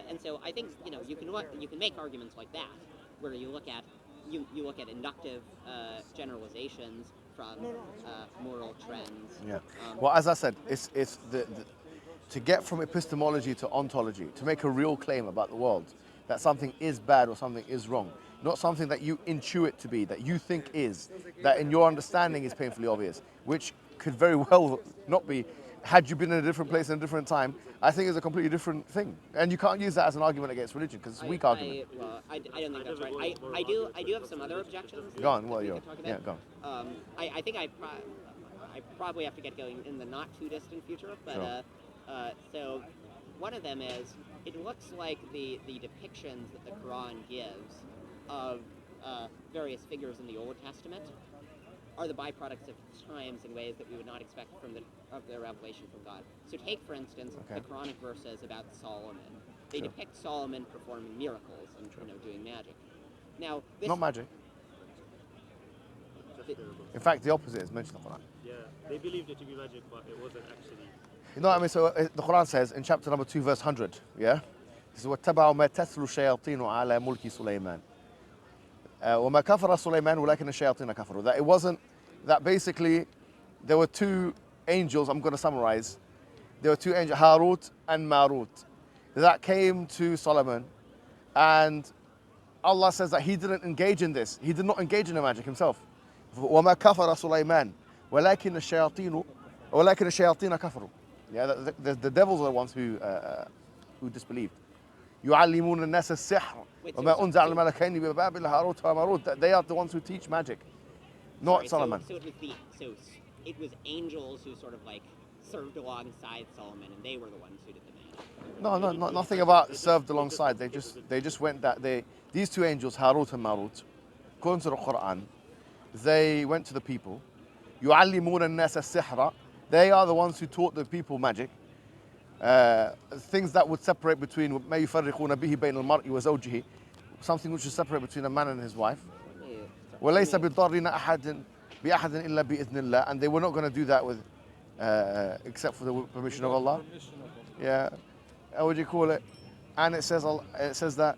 And so I think you can make arguments like that, where you look at inductive generalizations from moral trends. Yeah. Well, as I said, it's to get from epistemology to ontology, to make a real claim about the world, that something is bad or something is wrong, not something that you intuit to be, that you think is, that in your understanding is painfully obvious, which could very well not be. Had you been in a different place in a different time, I think it's a completely different thing. And you can't use that as an argument against religion, because it's a weak argument. I don't think that's right. I do have some other objections. Go on, well, go on. I think I probably have to get going in the not too distant future, but Sure. So one of them is, it looks like the depictions that the Quran gives of various figures in the Old Testament are the byproducts of times in ways that we would not expect from the revelation from God. So take, for instance, the Quranic verses about Solomon. They depict Solomon performing miracles and doing magic. Now, this Not magic. In fact, the opposite is mentioned in the Quran. Yeah, they believed it to be magic, but it wasn't actually. You know what I mean? So the Quran says in chapter number 2, verse 100, yeah? This is وَاتَّبَعُوا مَا تَتْلُو الشَّيَاطِينُ عَلَى مُلْكِ سُلَيْمَانَ وَمَا كَفَرَ سُلَيْمَانُ وَلَكِنَ الشَّيَاطِينَ كَفَرُوا. That it wasn't, that basically there were two angels, I'm going to summarize. There were two angels, Harut and Marut, that came to Solomon, and Allah says that he didn't engage in this. He did not engage in the magic himself. وَمَا كَفَرَ سُلَيْمَانُ وَلَكِنَ الشَّيَاطِينَ كَفَرُوا. Yeah, the devils are the ones who disbelieved. يُعَلِّمُونَ النَّاسَ السِّحْرَ وَمَا أُنزِلَ عَلَى الْمَلَكَيْنِ بِبَابِلَ هَارُوتَ وَمَارُوتَ. They are the ones who teach magic, not Solomon. So it was angels who sort of like served alongside Solomon, and they were the ones who did the magic. No, nothing about served alongside. They just went that these two angels, Harut and Marut, according to the Quran, they went to the people يُعَلِّمُونَ النَّاسَ السِّحْرَ. They are the ones who taught the people magic. Things that would separate between مَا يُفَرِّقُونَ بِهِ بَيْنَ الْمَرْءِ وَزَوْجِهِ, something which is separate between a man and his wife. وَلَيْسَ بِضَارِّنَ أَحَدٍ بِأَحَدٍ إِلَّا بِإِذْنِ اللَّهِ. And they were not going to do that with except for the permission of Allah. Yeah. What do you call it? And it says that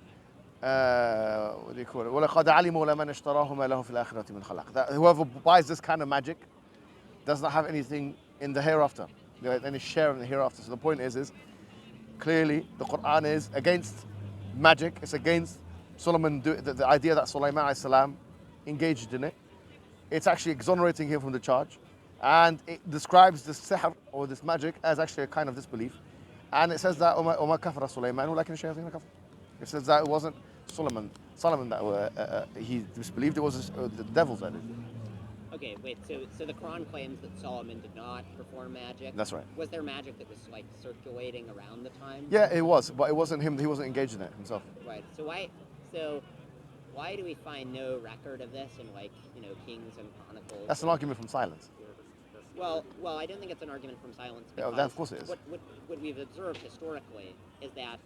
what do you call it? وَلَقَدْ عَلِمُوا لَمَنْ اشْتَرَاهُ مَا لَهُ فِي الْآخِرَةِ مِنْ خَلَقٍ. That whoever buys this kind of magic does not have anything in the hereafter, any share in the hereafter. So the point is clearly the Quran is against magic. It's against Solomon, the idea that Sulaiman alayhi salam engaged in it. It's actually exonerating him from the charge, and it describes this sihr or this magic as actually a kind of disbelief. And it says that وَمَا كَفَرَ سُلَيْمَانُ وَلَكِنَّ الشَّيَاطِينَ كَفَرُوا. It says that it wasn't Solomon that he disbelieved. It was the devils that did. Okay, wait. So the Quran claims that Solomon did not perform magic. That's right. Was there magic that was like circulating around the time? Yeah, it was, but it wasn't him. He wasn't engaged in it himself. Right. So why do we find no record of this in Kings and Chronicles? That's an argument from silence. Well, I don't think it's an argument from silence. Yeah, Because of course it is. What we've observed historically is that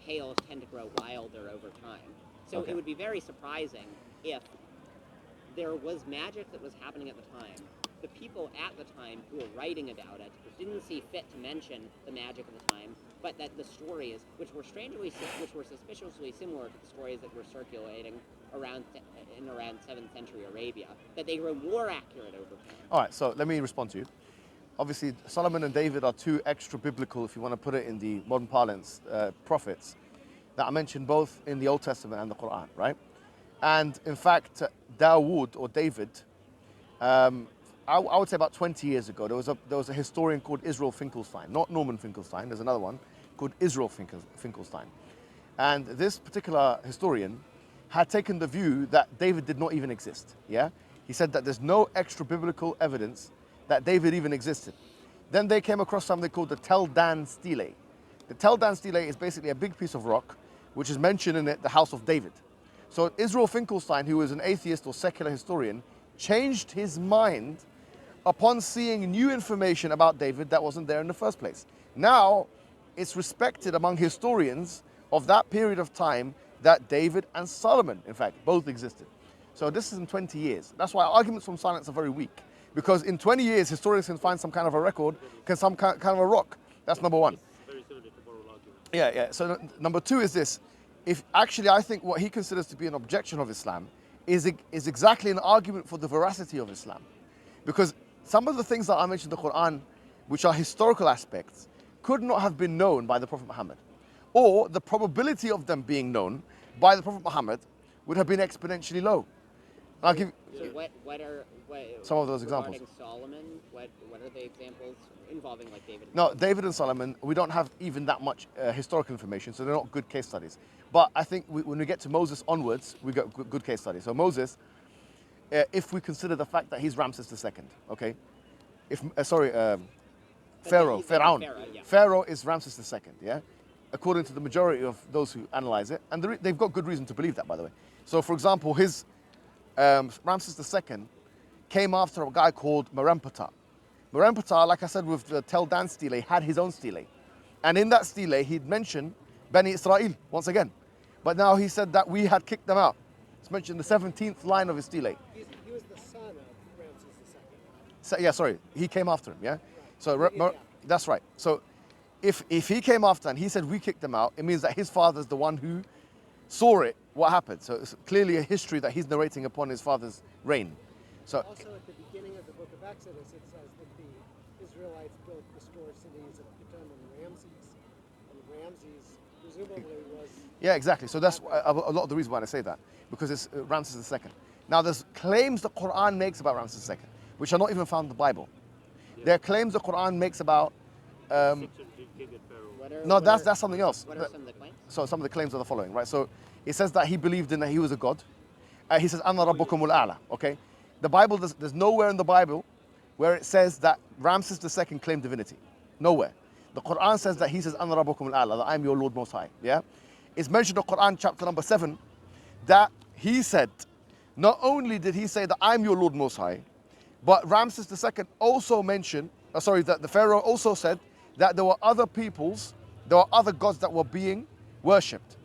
tales tend to grow wilder over time. So Okay. it would be very surprising if there was magic that was happening at the time. The people at the time who were writing about it didn't see fit to mention the magic of the time, but that the stories, which were suspiciously similar to the stories that were circulating around 7th century Arabia, that they were more accurate over time. All right, so let me respond to you. Obviously, Solomon and David are two extra biblical, if you want to put it in the modern parlance, prophets that are mentioned both in the Old Testament and the Quran, right? And in fact, Dawood or David, I would say about 20 years ago, there was a historian called Israel Finkelstein, not Norman Finkelstein. There's another one called Israel Finkelstein, and this particular historian had taken the view that David did not even exist. Yeah, he said that there's no extra biblical evidence that David even existed. Then they came across something called the Tel Dan Stele. The Tel Dan Stele is basically a big piece of rock, which is mentioned in it, the House of David. So Israel Finkelstein, who is an atheist or secular historian, changed his mind upon seeing new information about David that wasn't there in the first place. Now, it's respected among historians of that period of time that David and Solomon, in fact, both existed. So this is in 20 years. That's why arguments from silence are very weak. Because in 20 years, historians can find some kind of a record, some kind of a rock. That's number one. Very similar to moral argument. Yeah. So number two is this. If actually I think what he considers to be an objection of Islam is exactly an argument for the veracity of Islam. Because some of the things that I mentioned in the Quran, which are historical aspects, could not have been known by the Prophet Muhammad. Or the probability of them being known by the Prophet Muhammad would have been exponentially low. I'll give So what are some of those examples. regarding Solomon? What are the examples involving like David? No, David and Solomon, we don't have even that much historical information, so they're not good case studies. But I think when we get to Moses onwards, we got good case studies. So Moses, if we consider the fact that he's Ramses II, okay? Pharaoh, yeah. Pharaoh is Ramses II, yeah? According to the majority of those who analyze it, and they've got good reason to believe that, by the way. So, for example, his Ramses II came after a guy called Merempata. Merempata, like I said, with the Tel Dan stele, had his own stele. And in that stele, he'd mentioned Bani Israel once again. But now he said that we had kicked them out. It's mentioned the 17th line of his stele. He was the son of Ramses II. So, yeah, sorry, he came after him, yeah? So that's right. So if he came after and he said we kicked them out, it means that his father's the one who saw it, what happened. So it's clearly a history that he's narrating upon his father's reign. So Also, at the beginning of the book of Exodus, it says that the Israelites built the store cities of Pithom and Ramses. And Ramses presumably was... yeah, exactly. So that's a lot of the reason why I say that, because it's Ramses II. Now, there's claims the Quran makes about Ramses II, which are not even found in the Bible. There are claims the Quran makes about... no, that's something else. What are some of the claims? So some of the claims are the following, right? So it says that he believed in that he was a god. He says, "Ana rabbukumul a'la." Okay, the Bible there's nowhere in the Bible where it says that Ramses II claimed divinity. Nowhere. The Quran says that he says, "Ana rabbukumul a'la," that I'm your Lord Most High. Yeah, it's mentioned in Quran chapter number 7 that he said, not only did he say that I'm your Lord Most High, But Ramses II also mentioned, that the Pharaoh also said that there were other peoples, there were other gods that were being worshipped.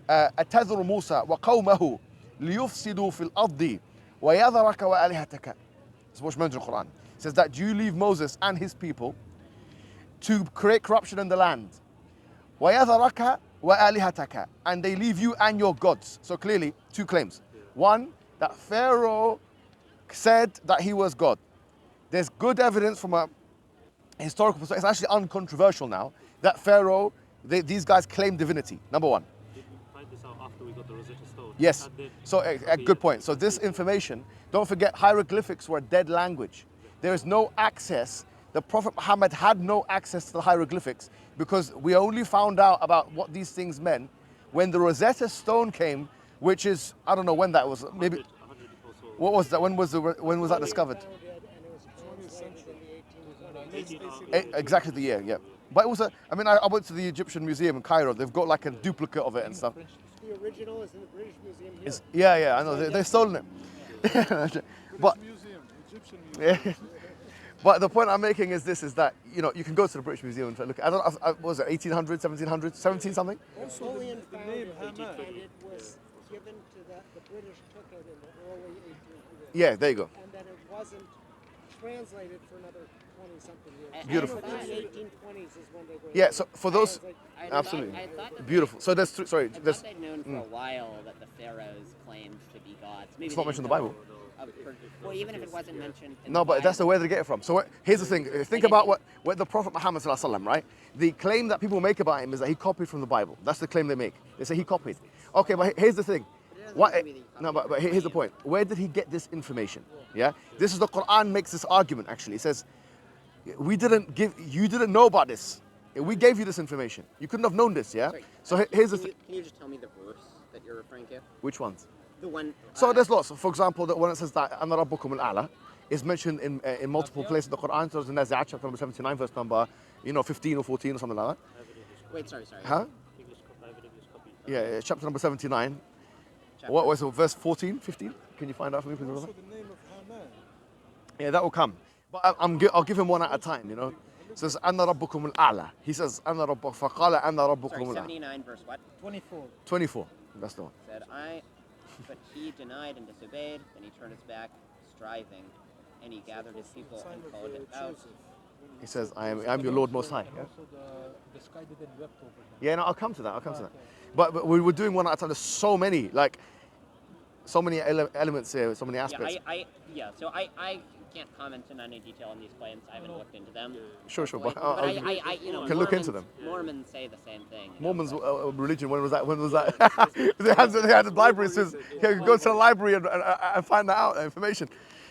أتذر موسى وقومه ليفسدوا في الأرض ويذرك وآلهتك. That's what's mentioned in the Quran. It says that you leave Moses and his people to create corruption in the land. وَيَذَرَكَ وَآلِهَتَكَ, and they leave you and your gods. So clearly, two claims. One, that Pharaoh said that he was God. There's good evidence from a historical perspective, it's actually uncontroversial now, that Pharaoh, these guys claim divinity, number one. Did we find this out after we got the Rosetta Stone? Yes, And then- so a good point. So this information, don't forget, hieroglyphics were a dead language. There is no access. The Prophet Muhammad had no access to the hieroglyphics because we only found out about what these things meant when the Rosetta Stone came, which is, I don't know when that was, maybe, 100 or so. what was that, when was that discovered? Twentieth century. Exactly the year, yeah. But it was I went to the Egyptian Museum in Cairo, they've got like a duplicate of it and stuff. The original is in the British Museum here. Yeah, I know, they've stolen it. But, Museum, Egyptian Museum. yeah. But the point I'm making is this, is that, you can go to the British Museum and look, what was it, 1800, 1700, 17 something? Napoleon found name it, Hammam. and it was given to the British took it in the early 1800s. Yeah, there you go. And then it wasn't translated for another 20-something years. Beautiful. The 1820s is when they were. Yeah, so for those, I absolutely, thought that beautiful. So there's, I thought they'd known for a while that the pharaohs claimed to be gods. Maybe it's they not mentioned in didn't the Bible. know- well, even if it wasn't mentioned. In No, the but that's the Bible. way they get it from. So here's the thing. Think about what the Prophet Muhammad sallallahu alaihi wasallam, right? The claim that people make about him is that he copied from the Bible. That's the claim they make. They say he copied. Okay, but here's the thing. doesn't What, have to be the no, but here's the point. Where did he get this information? Yeah, this is the Quran makes this argument. Actually, it says, you didn't know about this. We gave you this information. You couldn't have known this. Yeah. Sorry, So here's the Can thing. you just tell me the verse that you're referring to? Which ones? The one. So there's lots. For example, that when it says that "Ana Rabbukum al-A'la" is mentioned in multiple places in the Quran. So in Nazi'at chapter number 79, verse number 15 or 14 or something like that. Wait, sorry. Huh? English copy, I have an English copy. Yeah, chapter number 79. Chapter. What was it? Verse 14, 15? Can you find out for me, please? Also brother? the name of Haman. Yeah, that will come. But I'll give him one at a time. It says "Ana Rabbukum al-A'la." He says "Ana Rabbukum." فقال "Ana Sorry, Rabbukum al-A'la." 79 verse what? 24. 24. That's the one. Said but he denied and disobeyed. Then he turned his back, striving, and he gathered his people Sign and of called it out. Joseph. He says, "I'm your Lord Most High." Yeah. Also, the sky didn't wept over him. Yeah, no, I'll come to that. But we were doing one at a time. There's so many, elements here, so many aspects. So I can't comment in any detail on these claims. I haven't looked into them. Sure, Like, but but I can look into them. Mormons say the same thing. Mormons religion. When was that? they had the library. Says, "Here, go to the library and find that out information."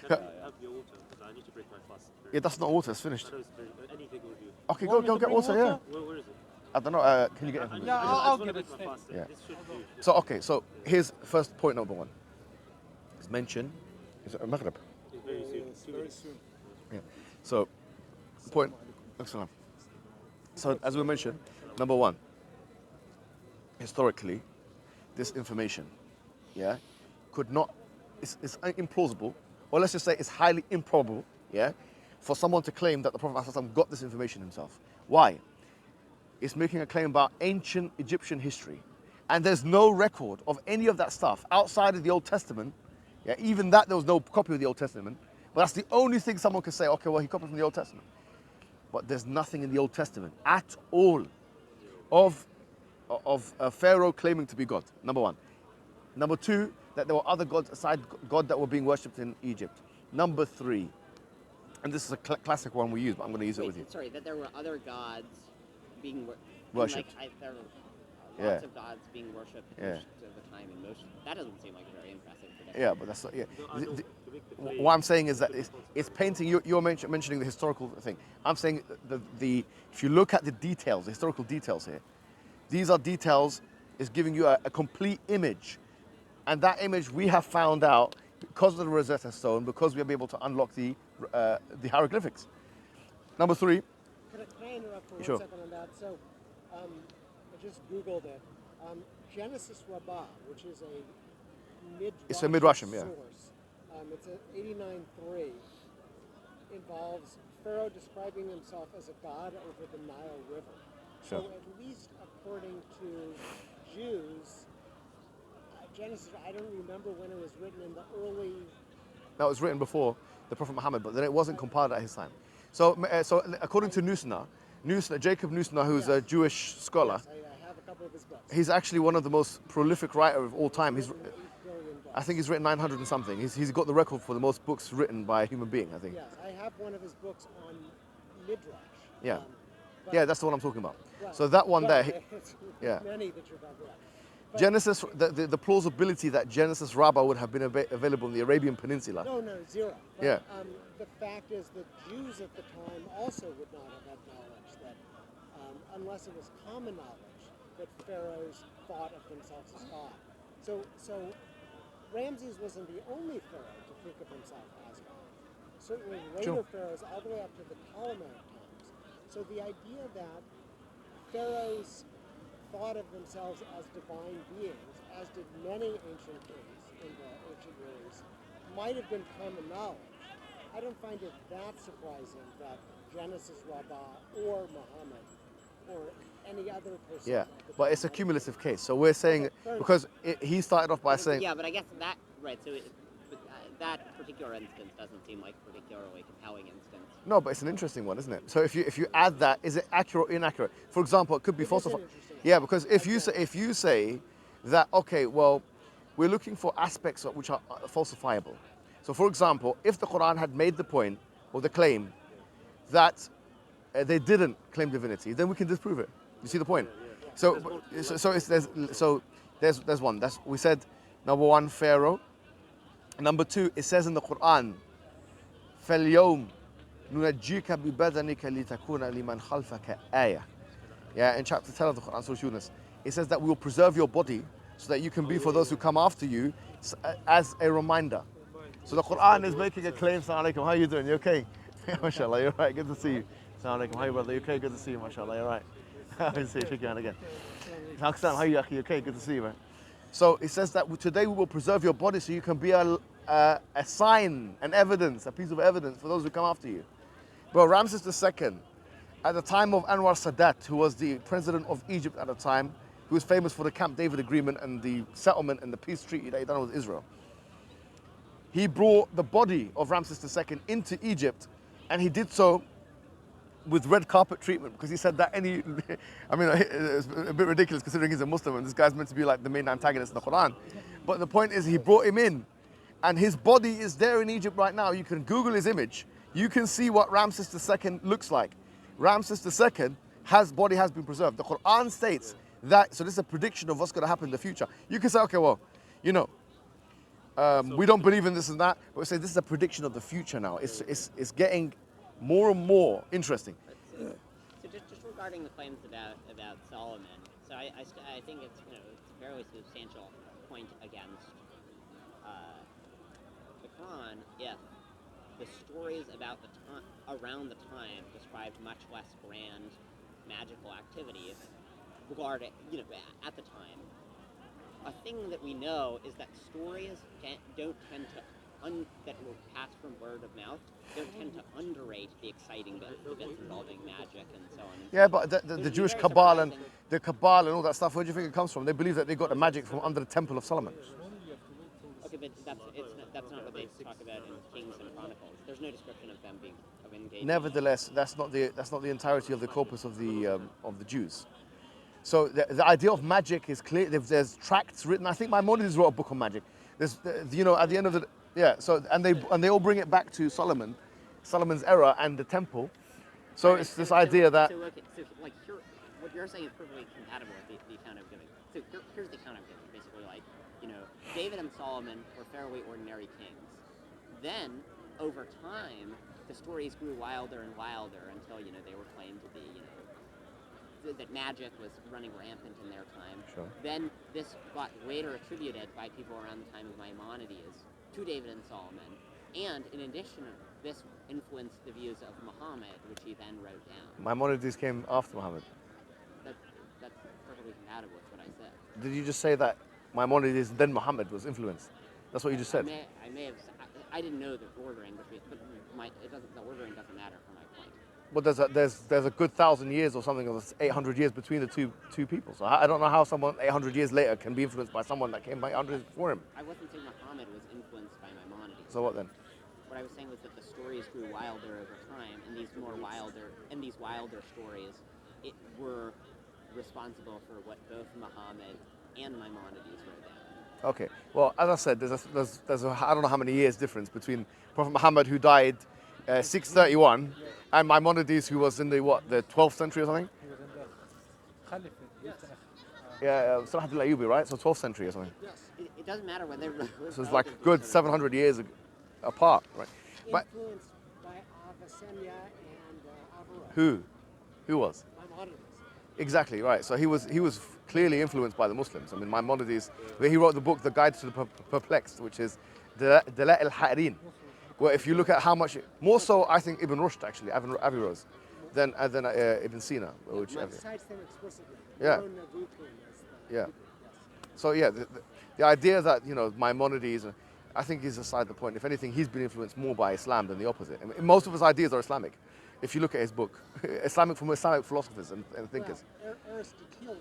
Can I have your water? Because I need to break my fast. Yeah, that's not water. It's finished. I know it's anything with you. Okay, go get water. Yeah. Where is it? I don't know. Can you get it? for me? Yeah, I I'll just want give to it. break my fast. Yeah. This should do. So so here's first point number one. It's mentioned. Is it Maghrib? It's very soon. Yes, very soon. Yeah. So point. Excellent. So as we mentioned, number one. Historically, this information, could not. It's implausible, or let's just say it's highly improbable, for someone to claim that the Prophet ﷺ got this information himself. Why? It's making a claim about ancient Egyptian history. And there's no record of any of that stuff outside of the Old Testament. Yeah, even that, there was no copy of the Old Testament. But that's the only thing someone can say, okay, well, he copied from the Old Testament. But there's nothing in the Old Testament at all of a Pharaoh claiming to be God, number one. Number two, that there were other gods aside God that were being worshipped in Egypt. Number three, and this is a classic one we use, but I'm going to use it with you. Sorry, that there were other gods being Worshipped. There were Yeah. lots of gods being worshipped Yeah. most of the time in most. That doesn't seem like a very impressive prediction. Yeah, but that's not, yeah. No, I know to make the claim. What I'm saying is that it's painting. You're mentioning the historical thing. I'm saying if you look at the details, the historical details here, these are details. Is giving you a complete image, and that image we have found out because of the Rosetta Stone, because we'll be able to unlock the hieroglyphics. Number three. Can I interrupt for Sure. 1 second on that? So, I just Googled it. Genesis Rabbah, which is a It's a Midrashim, yeah. source. It's at 89.3. involves Pharaoh describing himself as a god over the Nile River. Sure. So at least according to Jews, Genesis, I don't remember when it was written in the early... That was written before the Prophet Muhammad, but then it wasn't compiled at his time. So according to Nusna, Jacob Nusna, who's a Jewish scholar, Yes, I have a couple of his books. he's actually one of the most prolific writer of all time. 8 billion books. I think he's written 900 and something. He's got the record for the most books written by a human being, I think. Yes, I have one of his books on Midrash. Yeah. But- Yeah, that's the one I'm talking about. well, So that one well, there, it's yeah. many that you're talking about. But- Genesis, the plausibility that Genesis Rabbah would have been available in the Arabian Peninsula. No, zero. But, Yeah. The fact is that Jews at the time also would not have had knowledge that, unless it was common knowledge, that pharaohs thought of themselves as God. So Ramses wasn't the only pharaoh to think of himself as God. Certainly later Sure. pharaohs, all the way up to the Ptolemaic times. So the idea that pharaohs thought of themselves as divine beings, as did many ancient kings in the ancient Near East, might have been common knowledge. I don't find it that surprising that Genesis Rabbah or Muhammad or any other person. Yeah, but it's a cumulative case. So we're saying, because he started off by saying, Yeah, but I guess that, right, so that particular instance doesn't seem like a particularly compelling instance. no, but it's an interesting one, isn't it? So if you add that, is it accurate or inaccurate? For example, it could be It is an falsified. interesting one. Yeah, because if you say that, okay, well, we're looking for aspects which are falsifiable. So for example, if the Quran had made the point or the claim that they didn't claim divinity, then we can disprove it. You see the point? So there's one. We said number one, Pharaoh. Number two, it says in the Quran, فَالْيَوْمْ نُنَجِّيكَ بِبَدَنِكَ لِتَكُونَ لِمَنْ خَلْفَكَ آيَةً. Yeah, in chapter 10 of the Quran, Surah Yunus, it says that we will preserve your body so that you can be for those who come after you as a reminder. So the Quran is making a claim. Assalamu alaikum, how are you doing? You okay? MashaAllah, you're right, good to see you. Assalamu alaikum, how are you, brother? You okay? Good to see you, MashaAllah, you're right. Good to see you, shake your hand again. How are you, Akhi? You okay? Good to see you, man. So it says that today we will preserve your body so you can be a sign, an evidence, a piece of evidence for those who come after you. Bro, Ramses II, at the time of Anwar Sadat, who was the president of Egypt at the time, who was famous for the Camp David Agreement and the settlement and the peace treaty that he done with Israel. He brought the body of Ramses II into Egypt, and he did so with red carpet treatment, because he said that I mean, it's a bit ridiculous considering he's a Muslim and this guy's meant to be like the main antagonist in the Quran. But the point is, he brought him in, and his body is there in Egypt right now. You can Google his image. You can see what Ramses II looks like. Ramses II, body has been preserved. The Quran states that, so this is a prediction of what's going to happen in the future. You can say, okay, well, we don't believe in this and that, but we say this is a prediction of the future now. It's getting more and more interesting. So just regarding the claims about Solomon, so I think it's a fairly substantial point against the Quran if the stories about around the time described much less grand magical activities regarding at the time. A thing that we know is that stories don't tend to that were passed from word of mouth don't tend to underrate the exciting bits involving magic and so on. Yeah, but the Jewish Kabbalah and all that stuff, where do you think it comes from? They believe that they got the magic from under the Temple of Solomon. Okay, but that's not what they talk about in Kings and Chronicles. There's no description of them being engaged. Nevertheless, that's not the entirety of the corpus of the Jews. So the idea of magic is clear. There's tracts written. I think Maimonides wrote a book on magic. There's at the end of the So and they all bring it back to Solomon's era and the temple. So it's this idea that. So what you're saying is perfectly compatible with the account I'm giving. So here's the account I'm giving. Basically, David and Solomon were fairly ordinary kings. Then over time, the stories grew wilder and wilder until they were claimed to be that magic was running rampant in their time. Sure. Then this got later attributed by people around the time of Maimonides to David and Solomon, and in addition, this influenced the views of Muhammad, which he then wrote down. Maimonides came after Muhammad. That's perfectly compatible with what I said. Did you just say that Maimonides then Muhammad was influenced? That's what you just said. I may have. I didn't know the ordering, but the ordering doesn't matter for my point. But there's a good 1,000 years or something, or 800 years between the two people. So I don't know how someone 800 years later can be influenced by someone that came by 800 years before him. I wasn't saying Muhammad was influenced by Maimonides. So what then? What I was saying was that the stories grew wilder over time, and these wilder stories were responsible for what both Muhammad and Maimonides wrote down. Okay. Well, as I said, there's a I don't know how many years difference between Prophet Muhammad, who died 631, and Maimonides, who was in the 12th century or something. He was in the Caliphate. Yeah, Salah al-Ayyubi, right? So 12th century or something. Yes. It doesn't matter when they were. So it's like a good 700 years apart, right? But Influenced by Avicenna and Averroes. who was? Maimonides. Exactly right. So he was clearly influenced by the Muslims. I mean, Maimonides, where he wrote the book, The Guide to the Perplexed, which is Dala al-Ha'irin, where if you look at how much more so, I think Ibn Rushd actually, Averroes, than Ibn Sina, which Cites them explicitly. Yeah. Known Nabucco as the- Yeah. Yes. So yeah, the idea that Maimonides, I think is aside the point. If anything, he's been influenced more by Islam than the opposite. I mean, most of his ideas are Islamic. If you look at his book, Islamic philosophers and thinkers. Well, Aristotelian.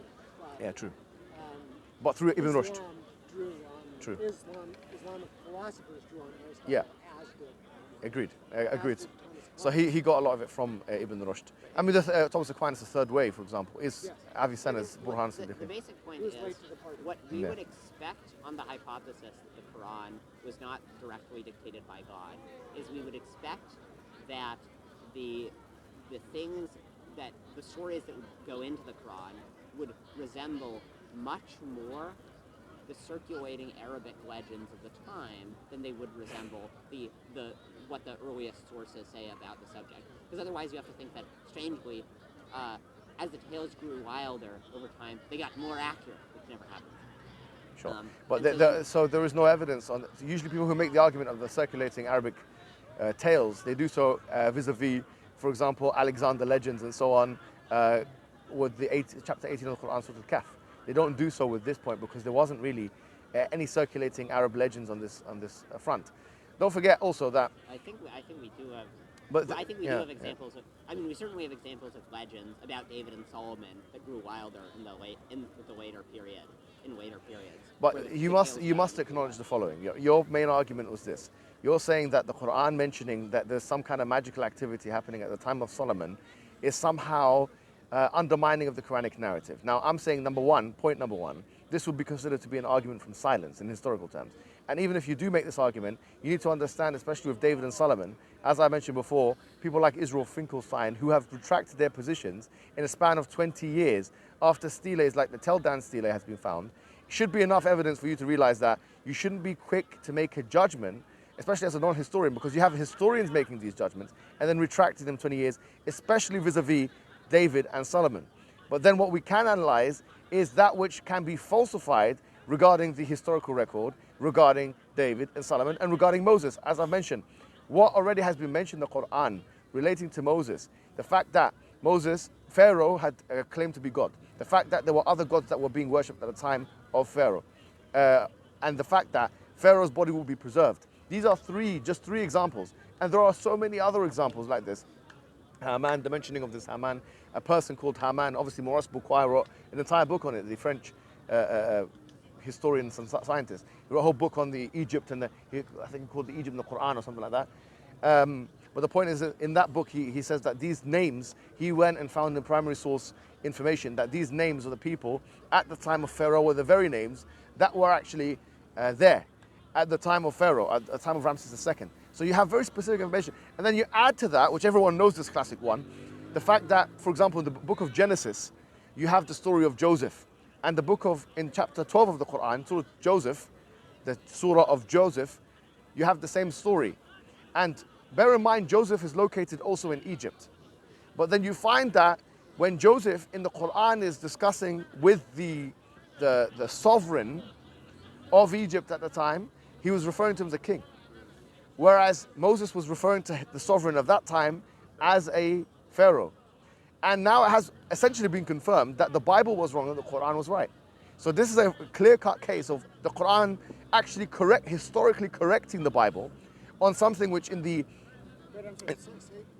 Yeah, true. Um, But through Ibn Rushd. Islam drew on True. Islamic philosophers drew on Aristotle. Yeah. As did Agreed. as Agreed. did Thomas So Aquinas. he got a lot of it from Ibn Rushd. I mean, Thomas Aquinas' third way, for example, is Yes. Avicenna's Burhan The Siddiqui. basic point He was is late to the party. what we Yeah. would expect on the hypothesis that the Quran was not directly dictated by God is we would expect that the things that the stories that would go into the Quran would resemble much more the circulating Arabic legends of the time than they would resemble the what the earliest sources say about the subject. Because otherwise you have to think that strangely, as the tales grew wilder over time, they got more accurate, which never happened. Sure. And But so there is no evidence on. Usually, people who make the argument of the circulating Arabic tales, they do so vis-a-vis, for example, Alexander legends and so on, with the chapter 18 of the Quran, Surah Al-Kahf. They don't do so with this point because there wasn't really any circulating Arab legends on this front. Don't forget also that. I think we do have. But I think we yeah, do have examples of. I mean, we certainly have examples of legends about David and Solomon that grew wilder in the later period, in later periods. where But the you tales must got- acknowledge the following. Your main argument was this. You're saying that the Quran mentioning that there's some kind of magical activity happening at the time of Solomon is somehow undermining of the Quranic narrative. Now, I'm saying point number one, this would be considered to be an argument from silence in historical terms. And even if you do make this argument, you need to understand, especially with David and Solomon, as I mentioned before, people like Israel Finkelstein, who have retracted their positions in a span of 20 years after steles like the Tel Dan stele has been found, should be enough evidence for you to realize that you shouldn't be quick to make a judgment, especially as a non-historian, because you have historians making these judgments and then retracting them 20 years, especially vis-a-vis David and Solomon. But then what we can analyze is that which can be falsified regarding the historical record, regarding David and Solomon, and regarding Moses. As I've mentioned, what already has been mentioned in the Quran relating to Moses, the fact that Pharaoh had claimed to be God, the fact that there were other gods that were being worshipped at the time of Pharaoh, and the fact that Pharaoh's body will be preserved. These are just three examples. And there are so many other examples like this. Haman, the mentioning of this Haman, a person called Haman, obviously Maurice Bucquoy wrote an entire book on it, the French historian and scientist. He wrote a whole book on the Egypt, and I think he called the Egypt in the Quran or something like that. But the point is that in that book, he says that these names, he went and found in primary source information that these names of the people at the time of Pharaoh were the very names that were actually there at the time of Pharaoh, at the time of Ramses II. So you have very specific information. And then you add to that, which everyone knows this classic one, the fact that, for example, in the book of Genesis, you have the story of Joseph. And in chapter 12 of the Quran, Surah Joseph, the Surah of Joseph, you have the same story. And bear in mind, Joseph is located also in Egypt. But then you find that when Joseph in the Quran is discussing with the sovereign of Egypt at the time, he was referring to him as a king. Whereas Moses was referring to the sovereign of that time as a pharaoh. And now it has essentially been confirmed that the Bible was wrong and the Quran was right. So this is a clear-cut case of the Quran actually historically correcting the Bible on something which in the... But I'm sorry,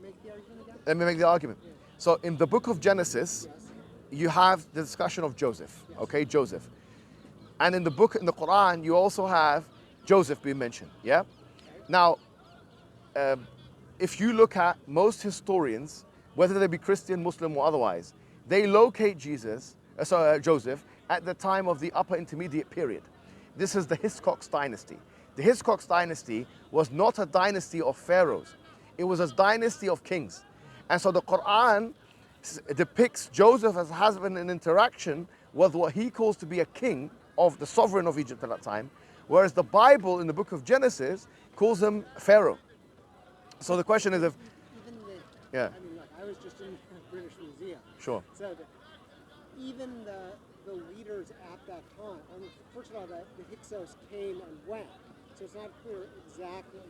make the argument again? Let me make the argument. So in the book of Genesis, you have the discussion of Joseph, okay, Joseph. And in the Quran, you also have Joseph being mentioned, yeah? Now, if you look at most historians, whether they be Christian, Muslim, or otherwise, they locate Joseph at the time of the Upper Intermediate period. This is the Hiscox dynasty. The Hiscox dynasty was not a dynasty of pharaohs. It was a dynasty of kings. And so the Quran depicts Joseph as having an interaction with what he calls to be a king of the sovereign of Egypt at that time, whereas the Bible in the book of Genesis calls him Pharaoh. So the question is if... Even the, Yeah. I mean, look, I was just in the British Museum. Sure. So even the leaders at that time, I mean, first of all, the Hyksos came and went, so it's not clear exactly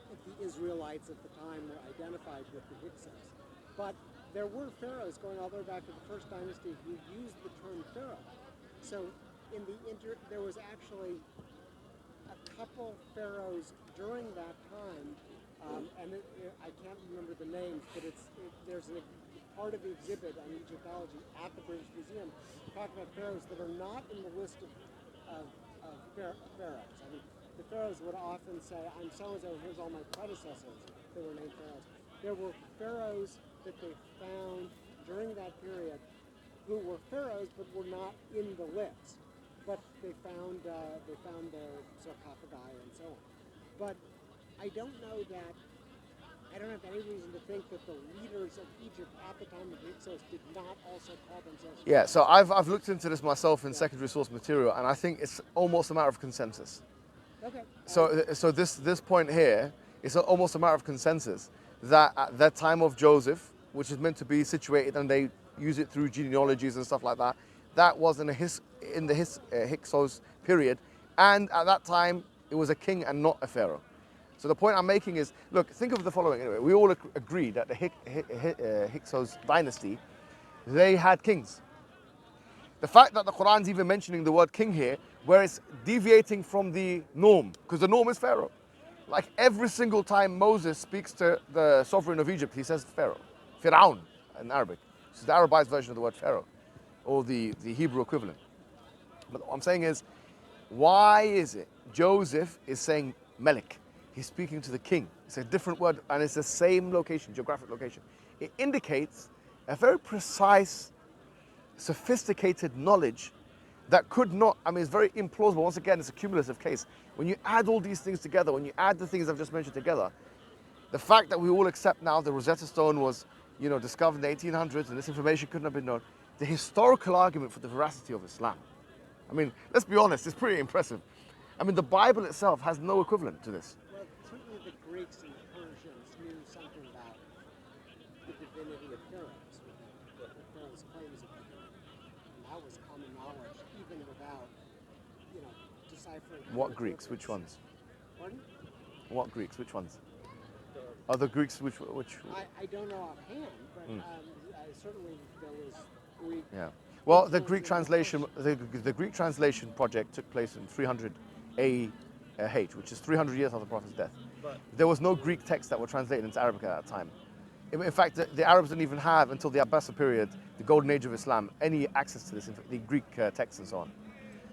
if the Israelites at the time were identified with the Hyksos. But there were pharaohs going all the way back to the first dynasty who used the term pharaoh. So in the there was actually a couple pharaohs during that time, I can't remember the names, but there's a part of the exhibit on Egyptology at the British Museum talking about pharaohs that are not in the list of pharaohs. I mean, the pharaohs would often say, I'm so-and-so, here's all my predecessors that were named pharaohs. There were pharaohs that they found during that period who were pharaohs but were not in the list. But they found their sarcophagi and so on. But I don't have any reason to think that the leaders of Egypt at the time of the Hyksos did not also call themselves. Yeah, so I've looked into this myself in secondary source material, and I think it's almost a matter of consensus. Okay. So this point here is almost a matter of consensus that at that time of Joseph, which is meant to be situated, and they use it through genealogies and stuff like that, that was in the Hyksos period, and at that time it was a king and not a pharaoh. So the point I'm making is, look, think of the following anyway. We all agree that the Hyksos dynasty, they had kings. The fact that the Quran's even mentioning the word king here, where it's deviating from the norm, because the norm is pharaoh. Like every single time Moses speaks to the sovereign of Egypt, he says pharaoh, Fir'aun in Arabic. This is the Arabized version of the word pharaoh, or the Hebrew equivalent. But what I'm saying is, why is it Joseph is saying Melik? He's speaking to the king. It's a different word, and it's the same location, geographic location. It indicates a very precise, sophisticated knowledge that could not, I mean, it's very implausible. Once again, it's a cumulative case. When you add all these things together, when you add the things I've just mentioned together, the fact that we all accept now the Rosetta Stone was, discovered in the 1800s, and this information couldn't have been known, the historical argument for the veracity of Islam. I mean, let's be honest, it's pretty impressive. I mean, the Bible itself has no equivalent to this. Well, certainly the Greeks and the Persians knew something about the divinity of pharaohs, the pharaoh's claims of divinity. And that was common knowledge, even without, deciphering. What Greeks? Which ones? Pardon? What Greeks? Which ones? Other Greeks? Which? I don't know offhand, but certainly there was Greek. Yeah. Well, the Greek translation, the Greek translation project took place in 300 AH, which is 300 years after the Prophet's death. There was no Greek texts that were translated into Arabic at that time. In fact, the Arabs didn't even have, until the Abbasid period, the golden age of Islam, any access to this, the Greek texts and so on.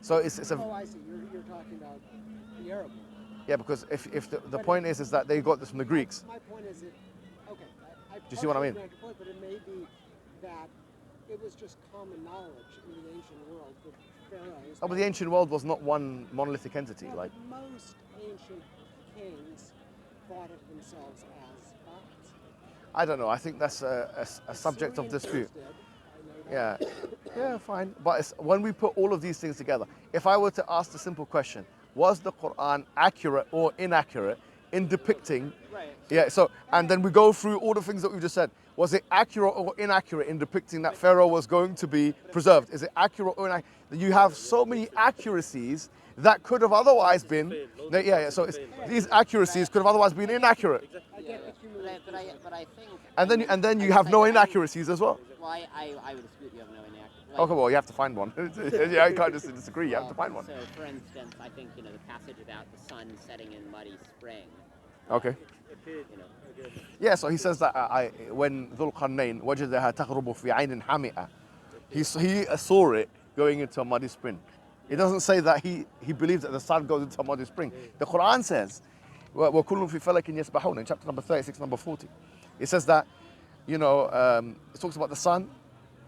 So it's a... Oh, I see. You're talking about the Arab. Yeah, because if the point is that they got this from the Greeks. My point is that, okay, Do you see what I mean? Point, but it may be that it was just common knowledge in the ancient world that pharaohs. Oh, but the ancient world was not one monolithic entity. Well, like most ancient kings thought of themselves as gods. I don't know. I think that's a subject of dispute. Yeah, yeah, fine. But when we put all of these things together, if I were to ask the simple question, was the Quran accurate or inaccurate in depicting? Right. Yeah. So, and then we go through all the things that we just said. Was it accurate or inaccurate in depicting that Pharaoh was going to be preserved? Is it accurate or inaccurate? You have so many accuracies that could have otherwise been. Yeah. So these accuracies could have otherwise been inaccurate. But I think. And then you have no inaccuracies as well. Well, I would dispute you have no inaccuracies. Okay, well, you have to find one. Yeah, you can't just disagree. You have to find one. So, for instance, I think the passage about the sun setting in muddy spring. Okay. Appeared, again. Yeah, so he says that when Dhul Qarnayn وجدها تغرب في عين حامئة, he saw it going into a muddy spring. It doesn't say that he believes that the sun goes into a muddy spring. The Quran says, وَكُلٌّ فِي فَلَكٍ يَسْبَحُونَ, in chapter number 36, number 40. It says that, it talks about the sun.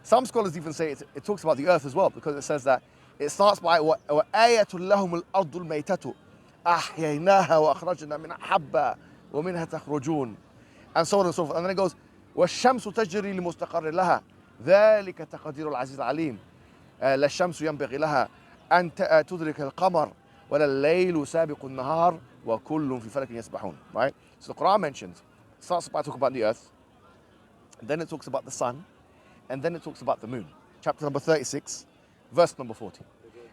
Some scholars even say it talks about the earth as well, because it says that it starts by وَآيَةٌ لَهُمُ الْأَرْضُ الْمَيْتَةُ أَحْيَيْنَاهَا وَأَخْرَجْنَا مِنْهَا حَبًّا وَمِنْهَا تَخْرُجُونَ, and so on and so forth. And then it goes وَالشَّمْسُ تَجْرِي لِمُسْتَقَرٍّ لَهَا ذَلِكَ تَقْدِيرُ الْعَزِيزِ الْعَلِيمِ لا الشمس ينبغي لها أن تدرك القمر ولا الليل سابق النهار وكل في فلك يسبحون. Right? So the Quran mentions, it starts by talking about the earth, and then it talks about the sun, and then it talks about the moon. Chapter number 36, verse number 40.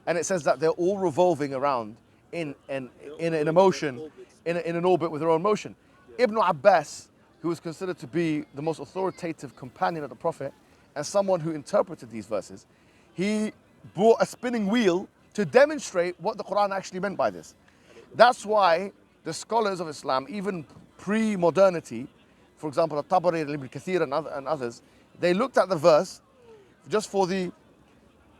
And it says that they're all revolving around in a motion, in an orbit with their own motion. Ibn Abbas, who was considered to be the most authoritative companion of the Prophet and someone who interpreted these verses, he brought a spinning wheel to demonstrate what the Quran actually meant by this. That's why the scholars of Islam, even pre-modernity, for example, At-Tabari, Ibn Kathir and others, they looked at the verse just for the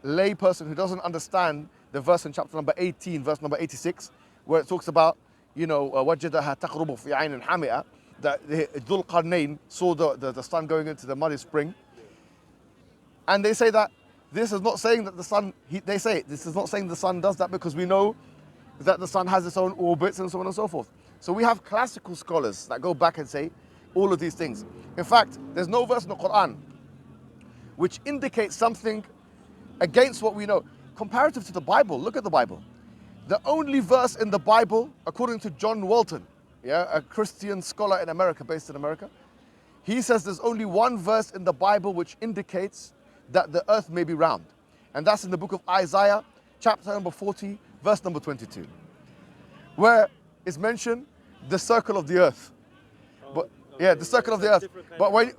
lay person who doesn't understand the verse in chapter number 18, verse number 86, where it talks about, وَجَدَهَا تَقْرُبُ فِي عَيْنٍ حَامِئَةٍ, that Dhul Qarnayn saw the sun going into the muddy spring. And they say that this is not saying that the sun, this is not saying the sun does that, because we know that the sun has its own orbits and so on and so forth. So we have classical scholars that go back and say all of these things. In fact, there's no verse in the Quran which indicates something against what we know. Comparative to the Bible, look at the Bible. The only verse in the Bible, according to John Walton, a Christian scholar in America, based in America, he says there's only one verse in the Bible which indicates that the earth may be round. And that's in the book of Isaiah, chapter number 40, verse number 22, where it's mentioned the circle of the earth. The circle of the earth.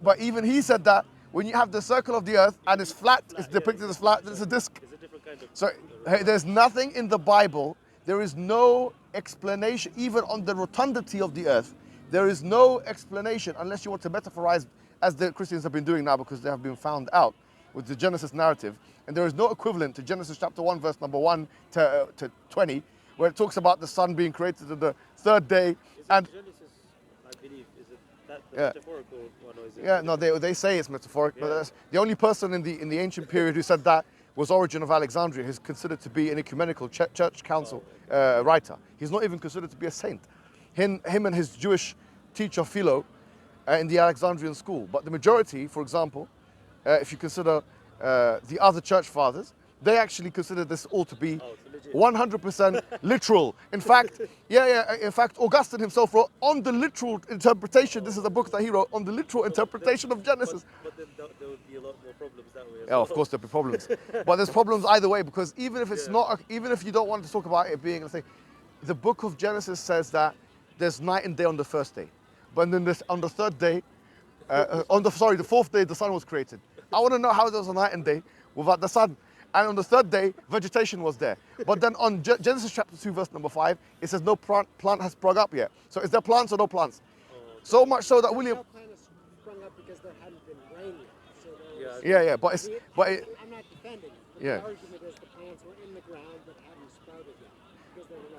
But even he said that when you have the circle of the earth and it's flat, it's depicted as flat, then it's a disc. It's a different kind of. So there's nothing in the Bible, there is no explanation, even on the rotundity of the earth, there is no explanation, unless you want to metaphorize, as the Christians have been doing now because they have been found out with the Genesis narrative. And there is no equivalent to Genesis chapter 1, verse number 1 to 20, where it talks about the sun being created on the third day. And Genesis, I believe, is it that the Yeah. metaphorical one, or is it? yeah, no, they say it's metaphoric, but that's the only person in the ancient period who said that was Origen of Alexandria, who's considered to be an ecumenical church council writer. He's not even considered to be a saint. Him and his Jewish teacher Philo in the Alexandrian school. But the majority, for example, if you consider the other church fathers, they actually consider this all to be 100% literal. In fact, in fact, Augustine himself wrote on the literal interpretation. This is a book that he wrote on the literal interpretation of Genesis. But then there would be a lot more problems that way. Yeah, of course there'll be problems. But there's problems either way, because even if it's not, even if you don't want to talk about it being a thing, the book of Genesis says that there's night and day on the first day. But then on the third day, the fourth day, the sun was created. I want to know how there was a night and day without the sun. And on the third day, vegetation was there. But then on Genesis chapter 2, verse number 5, it says no plant has sprung up yet. So is there plants or no plants? So much so that William... No plant has sprung up because there hadn't been rain yet. So there was, I'm not defending it. But Yeah. The argument is the plants were in the ground but hadn't sprouted yet because there were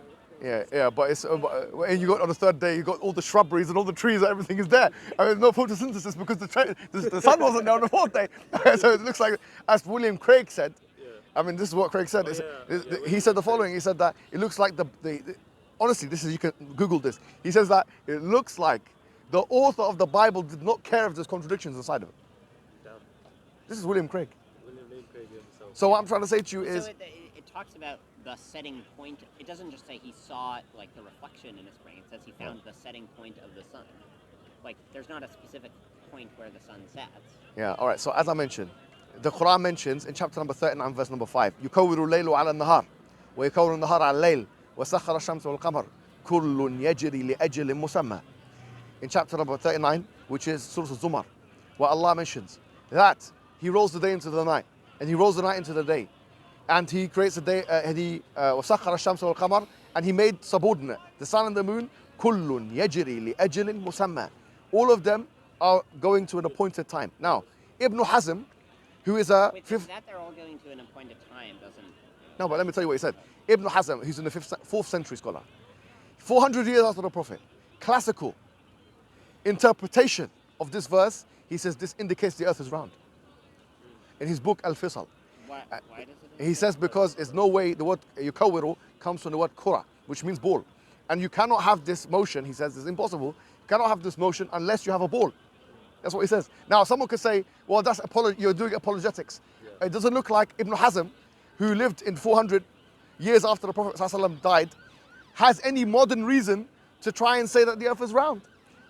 no but it's and you got on the third day, you got all the shrubberies and all the trees, everything is there. I mean, no photosynthesis because the sun wasn't there on the fourth day. So it looks like, as William Craig said, I mean, this is what Craig said. He said the following. He said that it looks like honestly, this is, you can Google this. He says that it looks like the author of the Bible did not care if there's contradictions inside of it. Damn. This is William Craig. William Lane Craig himself. So what I'm trying to say to you is, So it talks about the setting point. It doesn't just say he saw like the reflection in a spring. It says he found the setting point of the sun. Like there's not a specific point where the sun sets. yeah, all right. So as I mentioned, the Quran mentions in chapter number 39, verse number 5, يكور الليل على النهار ويكور النهار على الليل وسخر الشمس والقمر كل يجري لأجل مسمى. In chapter number 39, which is Surah Zumar, where Allah mentions that He rolls the day into the night and he rolls the night into the day, and he creates a day, وَسَخَّرَ الشَّمْسَ وَالْقَمَرَ, and he made subordinate the sun and the moon. كُلٌّ يَجْرِي لِأَجْلٍ مُسَمَّى. All of them are going to an appointed time. Now, Ibn Hazm, who is a Wait, fifth. that they're all going to an appointed time doesn't. No, but let me tell you what he said. Ibn Hazm, who's in the 4th century scholar, 400 years after the Prophet, classical interpretation of this verse, he says this indicates the earth is round. In his book Al-Fisal. Why does it? He says because there's no way, the word yukawiru comes from the word kura, which means ball. And you cannot have this motion, he says, it's impossible. You cannot have this motion unless you have a ball. That's what he says. Now, someone could say, well, you're doing apologetics. Yeah. It doesn't look like Ibn Hazm, who lived in 400 years after the Prophet ﷺ died, has any modern reason to try and say that the earth is round.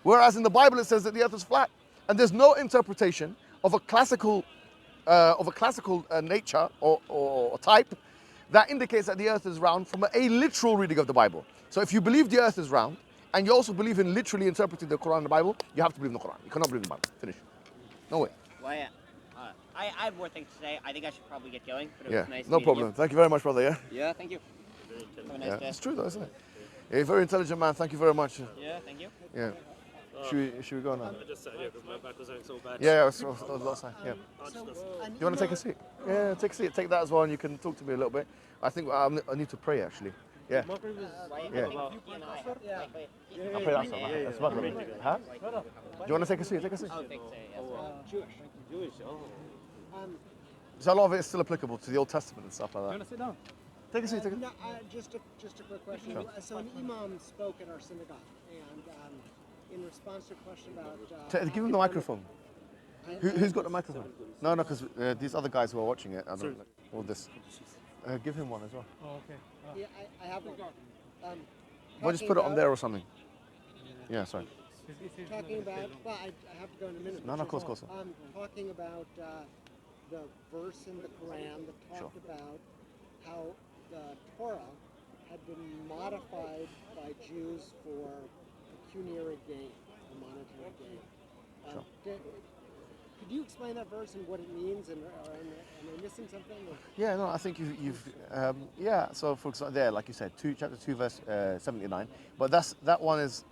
Whereas in the Bible it says that the earth is flat. And there's no interpretation of a classical nature or type that indicates that the earth is round from a literal reading of the Bible. So if you believe the earth is round, and you also believe in literally interpreting the Quran and the Bible, you have to believe in the Quran. You cannot believe in the Bible. Finish. No way. Well, yeah. I have more things to say. I think I should probably get going. But it Yeah, was nice no meeting problem. You. Thank you very much, brother, yeah? Yeah, thank you. Have a nice day. It's true though, isn't it? Yeah, very intelligent man. Thank you very much. Yeah, thank you. Yeah. Should we go now? I just sat here because my back was hurting so bad. Yeah, it's last time. Yeah. So, Do you want to take a seat? Yeah, take a seat. Take that as well, and you can talk to me a little bit. I think I need to pray actually. Yeah. Yeah. I'll pray after. That's Maghrib. Huh? Do you want to take a seat? Take a seat. Oh, thanks. Jewish. Oh. So a lot of it is still applicable to the Old Testament and stuff like that. Want to sit down? Take a seat. Take a seat. No, just a quick question. Sure. So an imam spoke at our synagogue, and in response to a question about Give him the microphone. Who's got the microphone? No, because these other guys who are watching it, I don't know. All this. Give him one as well. Oh, okay. Yeah, I have one. Well, just put it on there or something. Yeah, sorry. Talking about, well, I have to go in a minute. No, of course. Talking about the verse in the Quran that talked about how the Torah had been modified by Jews for pecuniary gain, or monetary gain. Could you explain that verse and what it means, and am I missing something? Or? Yeah, no, I think you've yeah. So for example, there, like you said, chapter 2, verse 79. But that one is,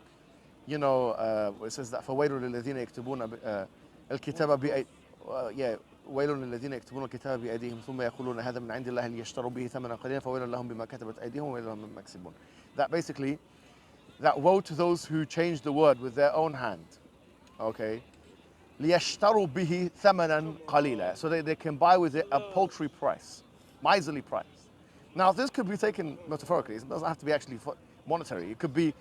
you know, it says that فَوَيْلٌ لِلَّذِينَ يَكْتُبُونَ الْكِتَابَ بِأَيْدِيهِمْ وَيْلٌ لِلَّذِينَ يَكْتُبُونَ الْكِتَابَ بِأَيْدِيهِمْ ثُمَّ يَقُولُونَ هَذَا مِنْ عِنْدِ اللَّهِ لِيَشْتَرُوا بِهِ ثَمَنًا قَلِيلًا فَوَيْلٌ لَهُم بِمَا كَتَبَتْ أَيْدِيهِمْ وَوَيْلٌ لَهُم مِّمَّا يَكْسِبُونَ. That basically, that woe to those who change the word with their own hand. Okay. لِيَشْتَرُوا بِهِ ثَمَنًا قَلِيلًا. So they can buy with it a paltry price, miserly price. Now, this could be taken metaphorically. It doesn't have to be actually monetary. It could be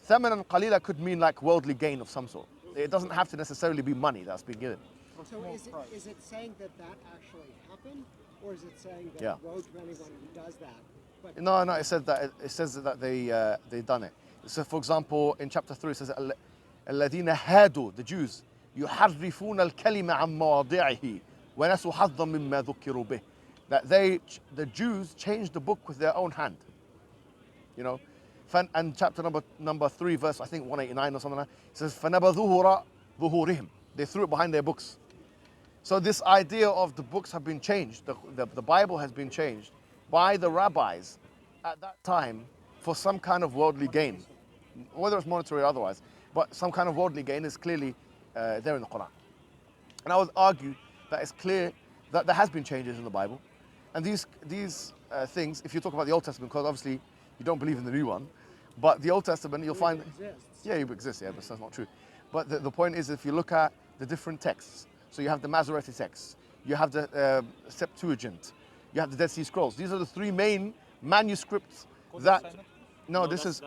ثَمَنًا قَلِيلًا could mean like worldly gain of some sort. It doesn't have to necessarily be money that's being given. So is it saying that actually happened, or is it saying that Yeah. woe to anyone who does that? But No, it says that they done it. So, for example, in chapter 3, it says الَّذِينَ هَادُوا, the Jews, يحرفون الكلمة عن مواضعه ونسوا حظا مما ذكروا به. That the Jews changed the book with their own hand. You know, and chapter number 3, verse I think 189 or something like that, it says فَنَبَذُوهُ ظُهُورِهِمْ. They threw it behind their books. So this idea of the books have been changed, the Bible has been changed by the rabbis at that time for some kind of worldly gain, whether it's monetary or otherwise, but some kind of worldly gain is clearly there in the Quran. And I would argue that it's clear that there has been changes in the Bible. And these things, if you talk about the Old Testament, because obviously you don't believe in the new one, but the Old Testament, you'll find... Yeah, it exists, yeah, but that's not true. But the point is, if you look at the different texts, so you have the Masoretic texts, you have the Septuagint, you have the Dead Sea Scrolls. These are the three main manuscripts that... No, this is...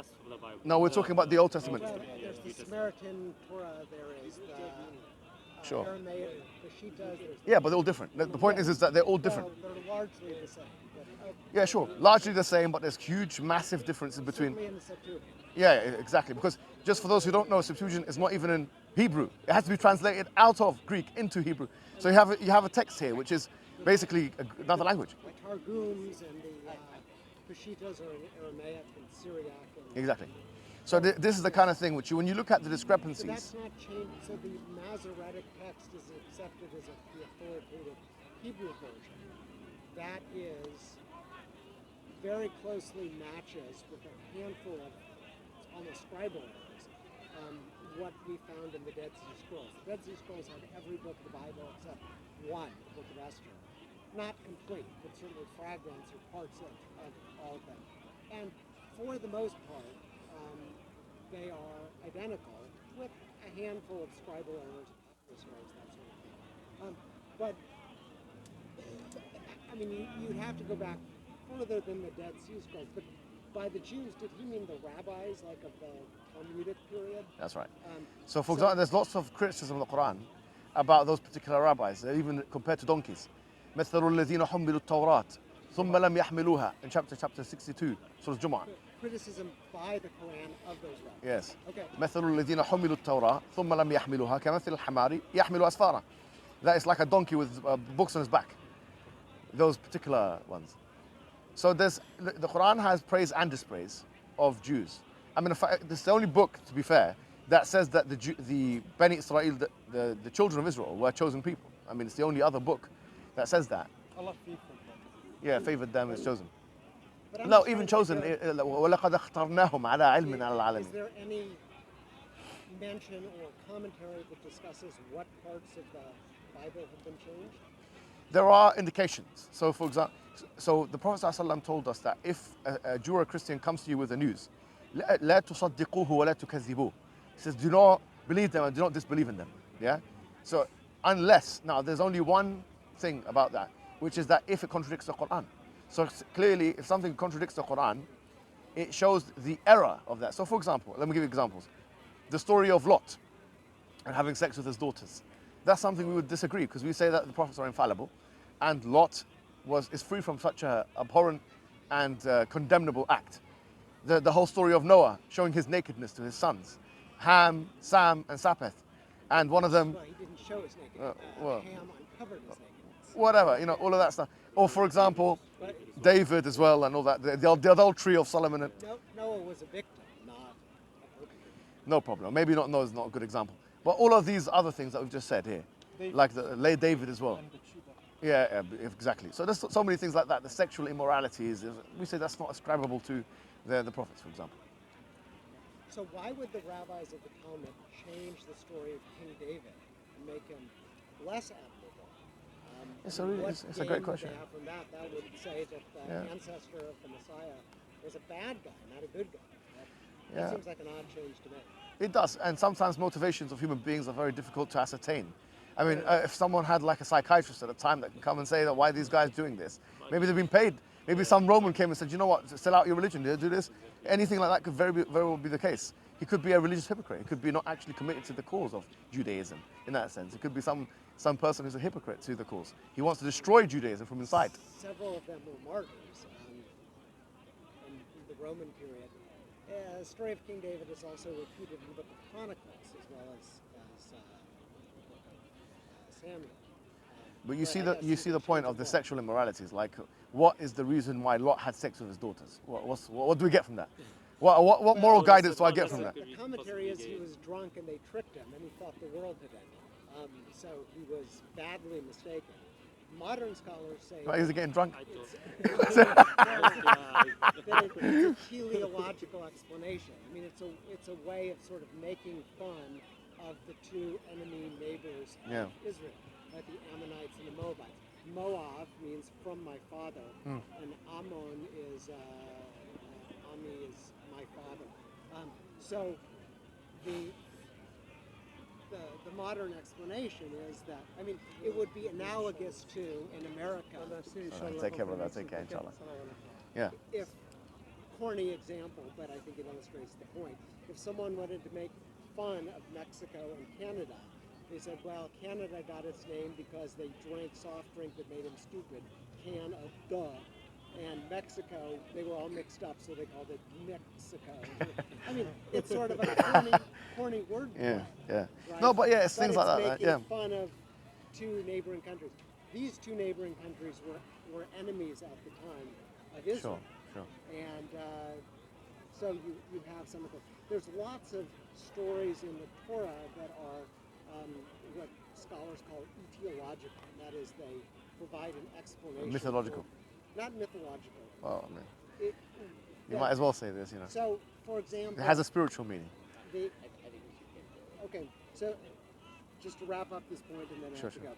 No, we're talking about the Old Testament. well, there's the Samaritan Torah, there is the Sure. Aramaic, Peshitta. there's- Yeah, but they're all different. The point is that they're all different. Well, they're largely the same. But, Yeah, sure. Largely the same, but there's huge, massive differences between... certainly in the Septuagint. Yeah, exactly. Because just for those who don't know, Septuagint is not even in Hebrew. It has to be translated out of Greek into Hebrew. So you have a text here, which is basically another language. The Targums and the Peshittas are in Aramaic and Syriac. And, Exactly. So this is the kind of thing which when you look at the so discrepancies... that's not changed. So the Masoretic text is accepted as the authoritative Hebrew version, that is very closely matches with a handful of almost scribal errors, what we found in the Dead Sea Scrolls. The Dead Sea Scrolls had every book of the Bible except one, the Book of Esther. Not complete, but certainly fragments or parts of all of them. And for the most part, they are identical with a handful of scribal errors, papyrus errors, that sort of thing. But, I mean, you'd have to go back further than the Dead Sea Scrolls. But by the Jews, did he mean the rabbis, like of the Talmudic period? That's right. So, for example, there's lots of criticism of the Quran about those particular rabbis, even compared to donkeys. مثل الذين حملوا التوراة ثم لم يحملوها in chapter 62, Surah Jumu'ah. Criticism by the Quran of those rabbis. Yes. Okay. مثل الذين حملوا التوراة ثم لم يحملوها كمثل الحمار يحمل أسفارا. That is like a donkey with books on his back. Those particular ones. So the Quran has praise and dispraise of Jews. I mean, in fact, this is the only book, to be fair, that says that the Bani Israel, the children of Israel, were chosen people. I mean, it's the only other book that says that. Allah favored them. Yeah, favored them as chosen. But I'm No, just even trying chosen. to figure وَلَقَدْ اخْتَرْنَاهُمْ عَلَى عِلْمٍ عَلَى out, الْعَالَمِينَ. is there any mention or commentary that discusses what parts of the Bible have been changed? There are indications. So, for example, the Prophet ﷺ told us that if a Jew or a Christian comes to you with the news, لا تصدقوه ولا تكذبوه. He says, do not believe them and do not disbelieve in them. Yeah. So, unless now, there's only one thing about that, which is that if it contradicts the Quran. So clearly, if something contradicts the Quran, it shows the error of that. So, for example, let me give you examples. The story of Lot and having sex with his daughters. That's something we would disagree because we say that the prophets are infallible, and Lot is free from such a abhorrent and condemnable act. The whole story of Noah showing his nakedness to his sons, Ham, Sam, and Sapeth, and one of them. Well, he didn't show his nakedness. well, Ham uncovered his nakedness. Whatever, all of that stuff. Or for example, David as well, and all that. The adultery of Solomon. And, Noah was a victim, not a perpetrator. no problem. Maybe Noah is not a good example. But all of these other things that we've just said here, like David as well. And the Tudor. Yeah, exactly. So there's so many things like that. The sexual immorality we say that's not ascribable to the prophets, for example. So why would the rabbis of the Talmud change the story of King David and make him less admirable? It's a great question. What gain would they have from that? That would say that the ancestor of the Messiah was a bad guy, not a good guy. That seems like an odd change to make. It does, and sometimes motivations of human beings are very difficult to ascertain. I mean, if someone had like a psychiatrist at the time that can come and say that why are these guys doing this, maybe they've been paid. Maybe some Roman came and said, you know what, sell out your religion, do this. Anything like that could very well be the case. He could be a religious hypocrite. He could be not actually committed to the cause of Judaism in that sense. It could be some person who's a hypocrite to the cause. He wants to destroy Judaism from inside. Several of them were martyrs in the Roman period. The story of King David is also repeated in the Book of Chronicles as well as Samuel. But you see the point of the sexual immoralities. Like, what is the reason why Lot had sex with his daughters? What do we get from that? What moral guidance do I get from that? The commentary is he was drunk and they tricked him and he thought the world had ended. So he was badly mistaken. Modern scholars say Is he getting drunk? that it's a teleological explanation. I mean, it's a way of sort of making fun of the two enemy neighbors of Israel, like the Ammonites and the Moabites. Moab means from my father, and Ammon is Ami is my father. So the modern explanation is that, I mean, it would be analogous to in America. Take care, brother. Take care, inshallah. Yeah. If corny example, but I think it illustrates the point. If someone wanted to make fun of Mexico and Canada, they said, well, Canada got its name because they drank soft drink that made them stupid, can of duh. And Mexico, they were all mixed up, so they called it Mexico. I mean, it's sort of a corny word play. Yeah. Right? No, but yeah, it's things like that. Making Yeah. fun of two neighboring countries. These two neighboring countries were enemies at the time of Israel. Sure. And so you have some of the. There's lots of stories in the Torah that are what scholars call etiological. That is, provide an explanation. Mythological. Not mythological. Well, I mean, It, you might as well say this, you know. So, for example, It has a spiritual meaning. the, okay, so just to wrap up this point and then I have to Sure. go.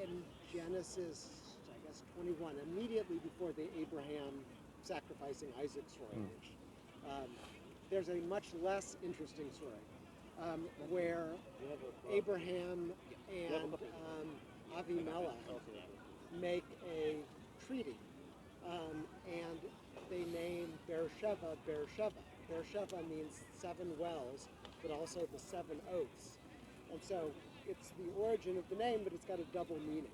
In Genesis, I guess 21, immediately before the Abraham sacrificing Isaac story, there's a much less interesting story where Abraham and Avimelech make a treaty, and they name Beersheba Beersheba. Beersheba means 7 wells, but also the 7 oaths. And so it's the origin of the name, but it's got a double meaning.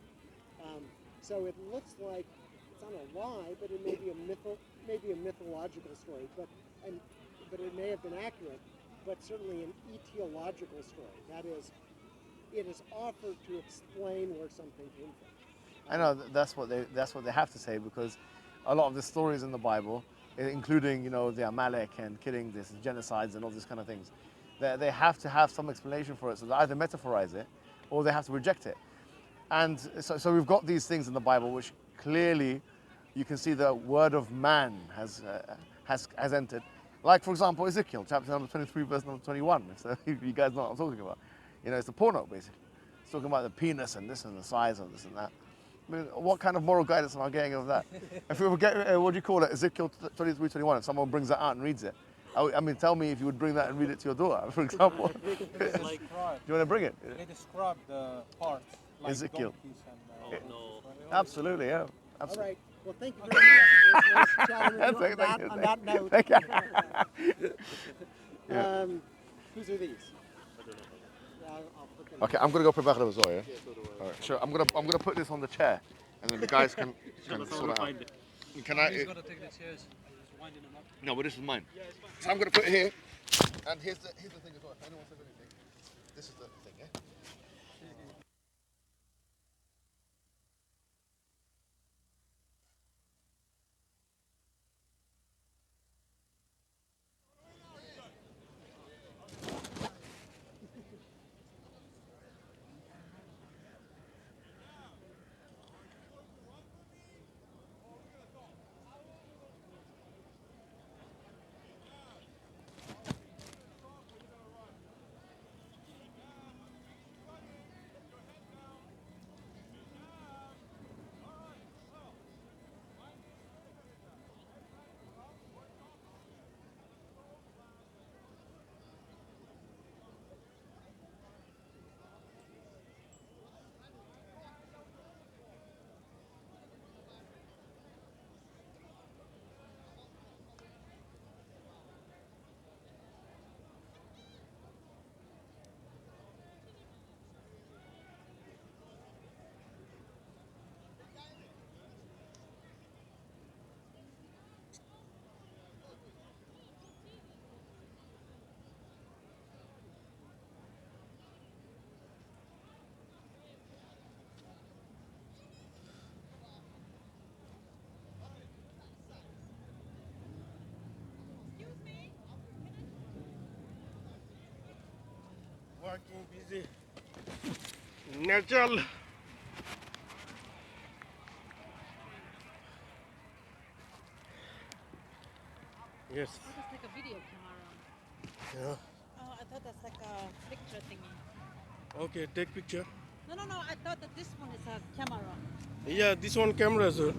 So it looks like it's not a lie, but it may be a mythological story, but it may have been accurate, but certainly an etiological story. That is, it is offered to explain where something came from. I know that's what they have to say, because a lot of the stories in the Bible, including the Amalek and killing this genocides and all these kind of things, they have to have some explanation for it. So they either metaphorize it or they have to reject it. And so we've got these things in the Bible which clearly you can see the word of man has entered. Like, for example, Ezekiel, chapter number 23, verse number 21. So you guys know what I'm talking about. It's the porno, basically. It's talking about the penis and this and the size of this and that. I mean, what kind of moral guidance am I getting of that? If we were getting, what do you call it, Ezekiel 23, 21, and someone brings that out and reads it, I mean, tell me if you would bring that and read it to your daughter, for example. Do you want to bring it? They describe the parts, like Ezekiel. donkeys and... Absolutely, yeah. All Absolutely. right. Well, thank you very much. It was nice chatting with you on that note. Thank you. Whose are these? I'll put them Okay, I'm gonna go prepare the bazaar, yeah? All right, sure. I'm gonna put this on the chair, and then the guys can sort it out. Can I? He's got to take the chairs. He's winding them up. No, but this is mine. So I'm gonna put it here, and here's the thing as well. If anyone says anything, this is the thing, yeah. Working busy. Natural. Yes. Oh, that's like a video camera. Yeah. Oh, I thought that's like a picture thingy. Okay, take picture. No, I thought that this one is a camera. Yeah, this one camera, sir.